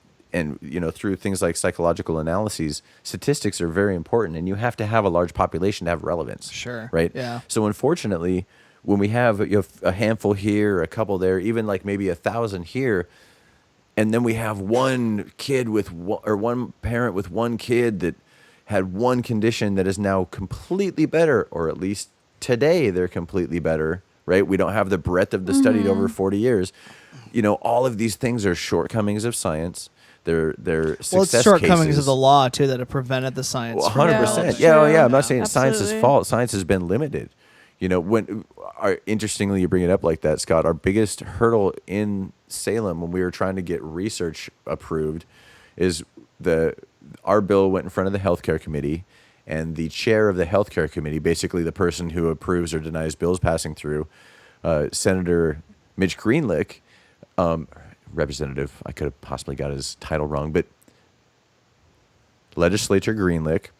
through things like psychological analyses, statistics are very important, and you have to have a large population to have relevance. Sure. Right? Yeah. So unfortunately, when we have a handful here, a couple there, even maybe 1,000 here, and then we have one parent with one kid that had one condition that is now completely better, or at least today they're completely better, right? We don't have the breadth of the study over 40 years. All of these things are shortcomings of science. their success Well, it's shortcomings cases. of the law too that have prevented the science. Well, from 100%. that's Yeah, true. I'm not saying it's science's Absolutely. fault. Science has been limited. You know, interestingly, you bring it up like that, Scott. Our biggest hurdle in Salem when we were trying to get research approved is our bill went in front of the healthcare committee, and the chair of the healthcare committee, basically the person who approves or denies bills passing through, Senator Mitch Greenlick, representative, I could have possibly got his title wrong, but Legislature Greenlick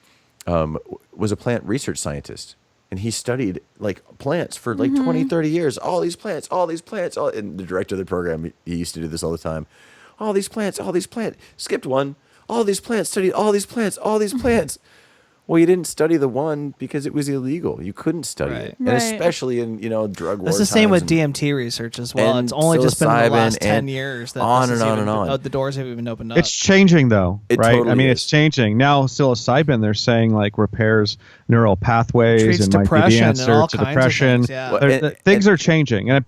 was a plant research scientist. And he studied like plants for like 20, 30 years. All these plants. And the director of the program, he used to do this all the time. All these plants. Skipped one. All these plants, studied all these plants. Well, you didn't study the one because it was illegal. You couldn't study it. And Right. especially in, drug war That's the same times with DMT research as well. and It's only just been in the last psilocybin 10 and years that on this and is on even, and on. the doors have even opened up. It's changing though, It right? totally I mean, is. it's changing now. Psilocybin, they're saying like repairs neural pathways Treats and might be the depression and answer all to kinds of depression. things, yeah. Well, Things are changing, and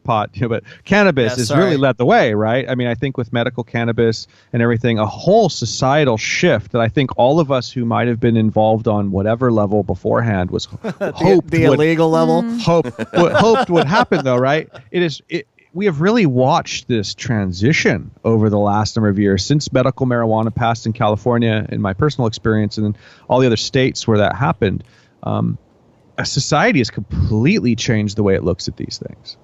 but cannabis Yeah, has sorry. really led the way, right? I mean, I think with medical cannabis and everything, a whole societal shift that I think all of us who might have been involved on whatever level beforehand was hoped the would illegal level. hoped would happen though, right? We have really watched this transition over the last number of years since medical marijuana passed in California, in my personal experience, and then all the other states where that happened. A society has completely changed the way it looks at these things,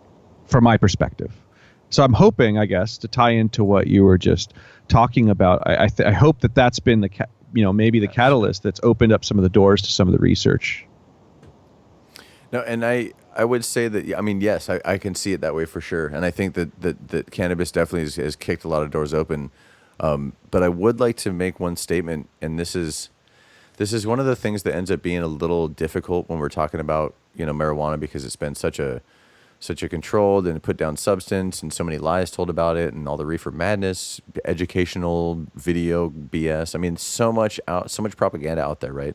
from my perspective. So I'm hoping, I guess, to tie into what you were just talking about. I hope that that's been maybe the catalyst that's opened up some of the doors to some of the research. No, and I would say that, I mean, yes, I can see it that way for sure. And I think that cannabis definitely has kicked a lot of doors open. But I would like to make one statement, and this is one of the things that ends up being a little difficult when we're talking about, marijuana, because it's been such a controlled and put down substance and so many lies told about it and all the reefer madness, educational video BS. I mean, so much propaganda out there, right?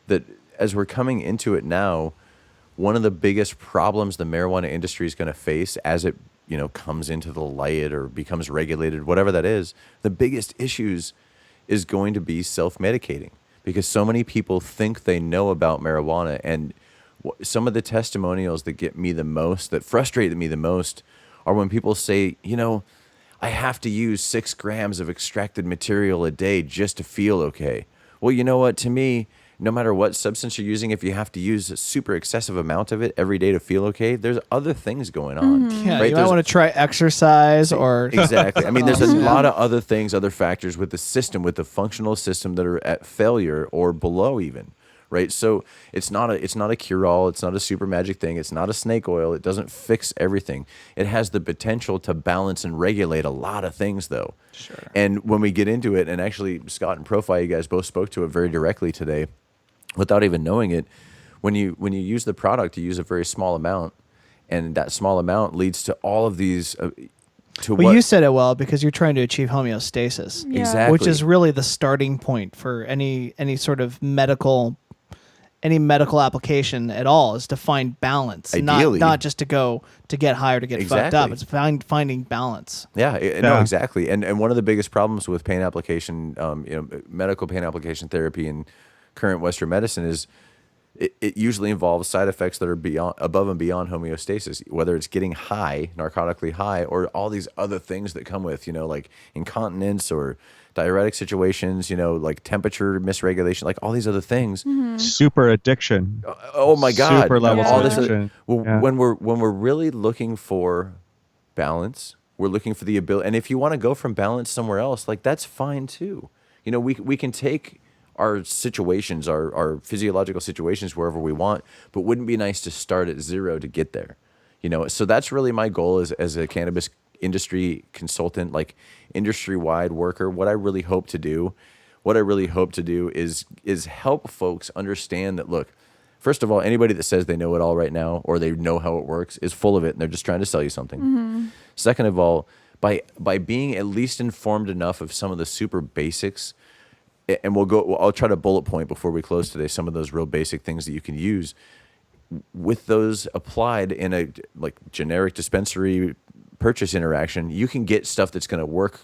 That as we're coming into it now, one of the biggest problems the marijuana industry is going to face as it, comes into the light or becomes regulated, whatever that is, the biggest issues is going to be self-medicating, because so many people think they know about marijuana. And some of the testimonials that get me the most, that frustrate me the most, are when people say, I have to use 6 grams of extracted material a day just to feel okay. Well, you know what? To me, no matter what substance you're using, if you have to use a super excessive amount of it every day to feel okay, there's other things going on. Yeah, right? you might want to try exercise or Exactly. I mean, there's a lot of other things, other factors with the system, with the functional system, that are at failure or below even. Right. So it's not a cure-all. It's not a super magic thing. It's not a snake oil. It doesn't fix everything. It has the potential to balance and regulate a lot of things, though. Sure. And when we get into it, and actually Scott and Profi, you guys both spoke to it very directly today, without even knowing it, when you use the product, you use a very small amount, and that small amount leads to all of these. You said it well, because you're trying to achieve homeostasis, Yeah. Exactly. which is really the starting point for any sort of medical application at all, is to find balance. Ideally. not just to get high or to get fucked up. Exactly. It's finding balance. Yeah, no, exactly. And one of the biggest problems with pain application, medical pain application therapy in current Western medicine is it usually involves side effects that are above and beyond homeostasis, whether it's getting high, narcotically high, or all these other things that come with, like incontinence or diuretic situations, like temperature misregulation, like all these other things. Super addiction. Oh my God! Super levels all of this. addiction. When we're really looking for balance, we're looking for the ability. And if you want to go from balance somewhere else, like that's fine too. We can take our situations, our physiological situations, wherever we want, but wouldn't it be nice to start at zero to get there? So that's really my goal as a cannabis industry consultant, like industry-wide worker. What I really hope to do is help folks understand that, look, first of all, anybody that says they know it all right now, or they know how it works, is full of it, and they're just trying to sell you something. Second of all, by being at least informed enough of some of the super basics, and I'll try to bullet point before we close today some of those real basic things that you can use. With those applied in a generic dispensary purchase interaction, you can get stuff that's going to work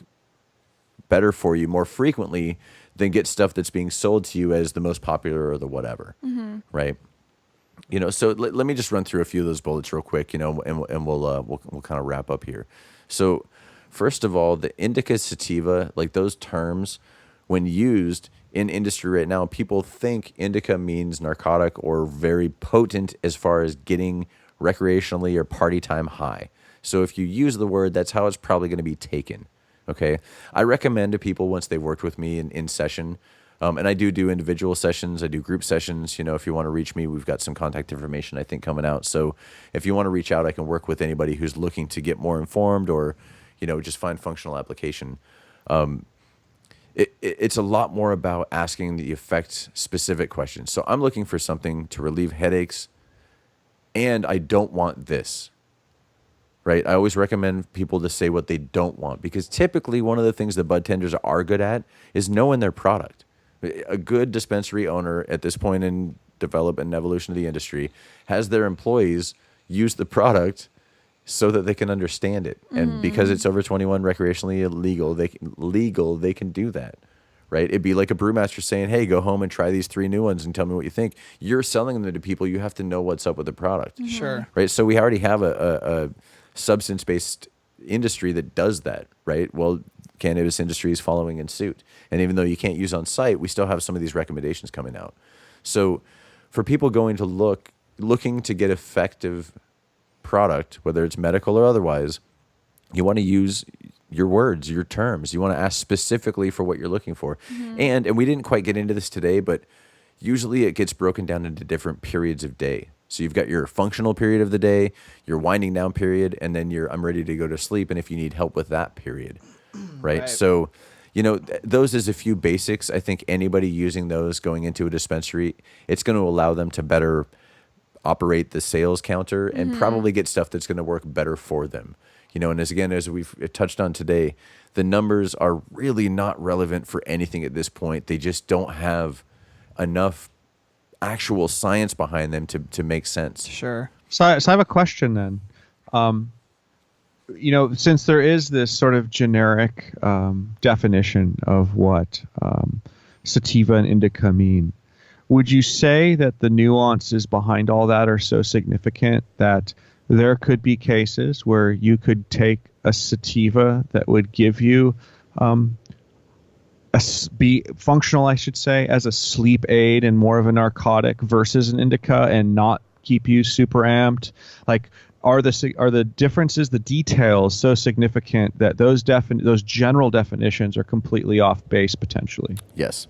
better for you more frequently than get stuff that's being sold to you as the most popular or the whatever, right? So let me just run through a few of those bullets real quick, and we'll kind of wrap up here. So first of all, the indica sativa, like those terms, when used in industry right now, people think indica means narcotic or very potent as far as getting recreationally or party time high. So if you use the word, that's how it's probably going to be taken. Okay. I recommend to people once they've worked with me in session, and I do individual sessions. I do group sessions. If you want to reach me, we've got some contact information, I think, coming out. So if you want to reach out, I can work with anybody who's looking to get more informed or, just find functional application. It's a lot more about asking the effect-specific questions. So I'm looking for something to relieve headaches, and I don't want this. Right? I always recommend people to say what they don't want, because typically one of the things that bud tenders are good at is knowing their product. A good dispensary owner at this point in development and evolution of the industry has their employees use the product so that they can understand it. And because it's over 21 recreationally legal, they can do that. Right? It'd be like a brewmaster saying, hey, go home and try these 3 new ones and tell me what you think. You're selling them to people. You have to know what's up with the product. Sure. Right? So we already have a substance-based industry that does that, right? Well, cannabis industry is following in suit. And even though you can't use on site, we still have some of these recommendations coming out. So for people going to looking to get effective product, whether it's medical or otherwise, you want to use your words, your terms. You want to ask specifically for what you're looking for. And we didn't quite get into this today, but usually it gets broken down into different periods of day. So you've got your functional period of the day, your winding down period, and then your I'm ready to go to sleep, and if you need help with that period, right? So, those is a few basics. I think anybody using those going into a dispensary, it's going to allow them to better operate the sales counter and probably get stuff that's going to work better for them. And as we've touched on today, the numbers are really not relevant for anything at this point. They just don't have enough actual science behind them to make sense. Sure. So I have a question then. Since there is this sort of generic definition of what sativa and indica mean, would you say that the nuances behind all that are so significant that there could be cases where you could take a sativa that would give you be functional, I should say, as a sleep aid and more of a narcotic versus an indica and not keep you super amped? Like, are the differences, the details, so significant that those general definitions are completely off base potentially? Yes.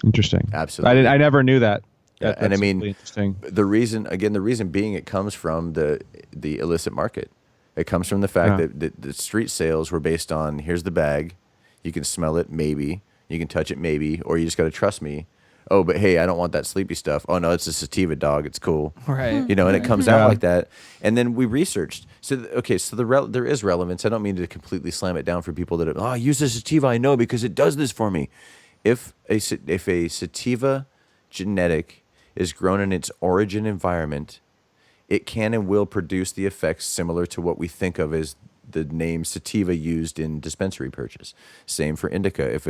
Interesting. Absolutely. I never knew that. Yeah, and I mean, really interesting. The reason being, it comes from the illicit market. It comes from the fact that the street sales were based on, here's the bag, you can smell it, maybe, you can touch it, maybe, or you just got to trust me. Oh, but hey, I don't want that sleepy stuff. Oh no, it's a sativa, dog. It's cool, Right? And it comes out like that. And then we researched. So there is relevance. I don't mean to completely slam it down for people that I use a sativa. I know because it does this for me. If a sativa genetic is grown in its origin environment, it can and will produce the effects similar to what we think of as the name sativa used in dispensary purchase. Same for indica. If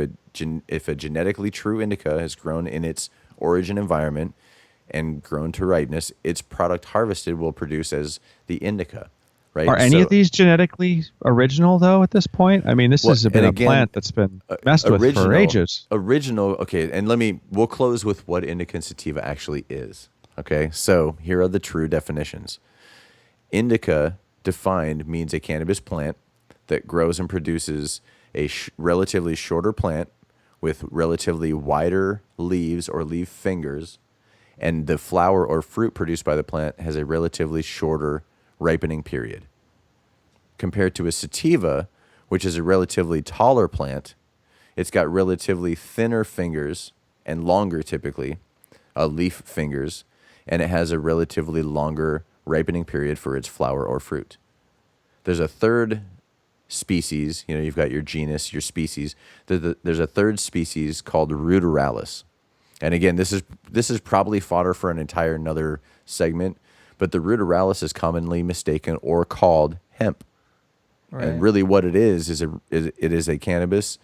a genetically true indica has grown in its origin environment and grown to ripeness, its product harvested will produce as the indica. Right? Are any of these genetically original, though, at this point? I mean, this has been a plant that's been messed with for ages. Okay, and we'll close with what indica and sativa actually is. Okay, so here are the true definitions. Indica, defined, means a cannabis plant that grows and produces a relatively shorter plant with relatively wider leaves or leaf fingers, and the flower or fruit produced by the plant has a relatively shorter ripening period. Compared to a sativa, which is a relatively taller plant, it's got relatively thinner fingers and longer, typically, leaf fingers, and it has a relatively longer ripening period for its flower or fruit. There's a third species, you've got your genus, your species. There's a third species called ruderalis. And again, this is probably fodder for an entire another segment, but the ruderalis is commonly mistaken or called hemp. Right. And really, what it is a cannabis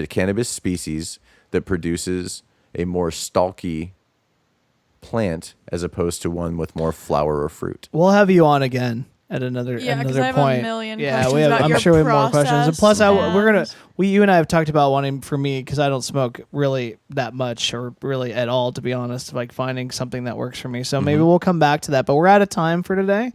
cannabis species that produces a more stalky plant as opposed to one with more flower or fruit. We'll have you on again at another Yeah, 'cause another I have point. a million yeah, questions we have. about I'm your sure we have more questions. And plus, process you and I have talked about wanting for me because I don't smoke really that much or really at all, to be honest. Like finding something that works for me. So maybe we'll come back to that. But we're out of time for today.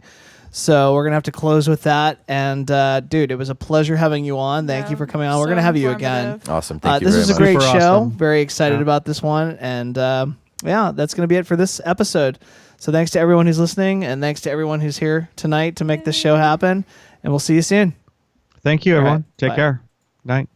So we're gonna have to close with that. And dude, it was a pleasure having you on. Thank you for coming on. We're gonna have you again. Awesome. Thank you This very is a much. great Super show. awesome. Very excited about this one. And yeah, that's gonna be it for this episode. So thanks to everyone who's listening, and thanks to everyone who's here tonight to make this show happen. And we'll see you soon. Thank you, All everyone. right. Take Bye. care. Night.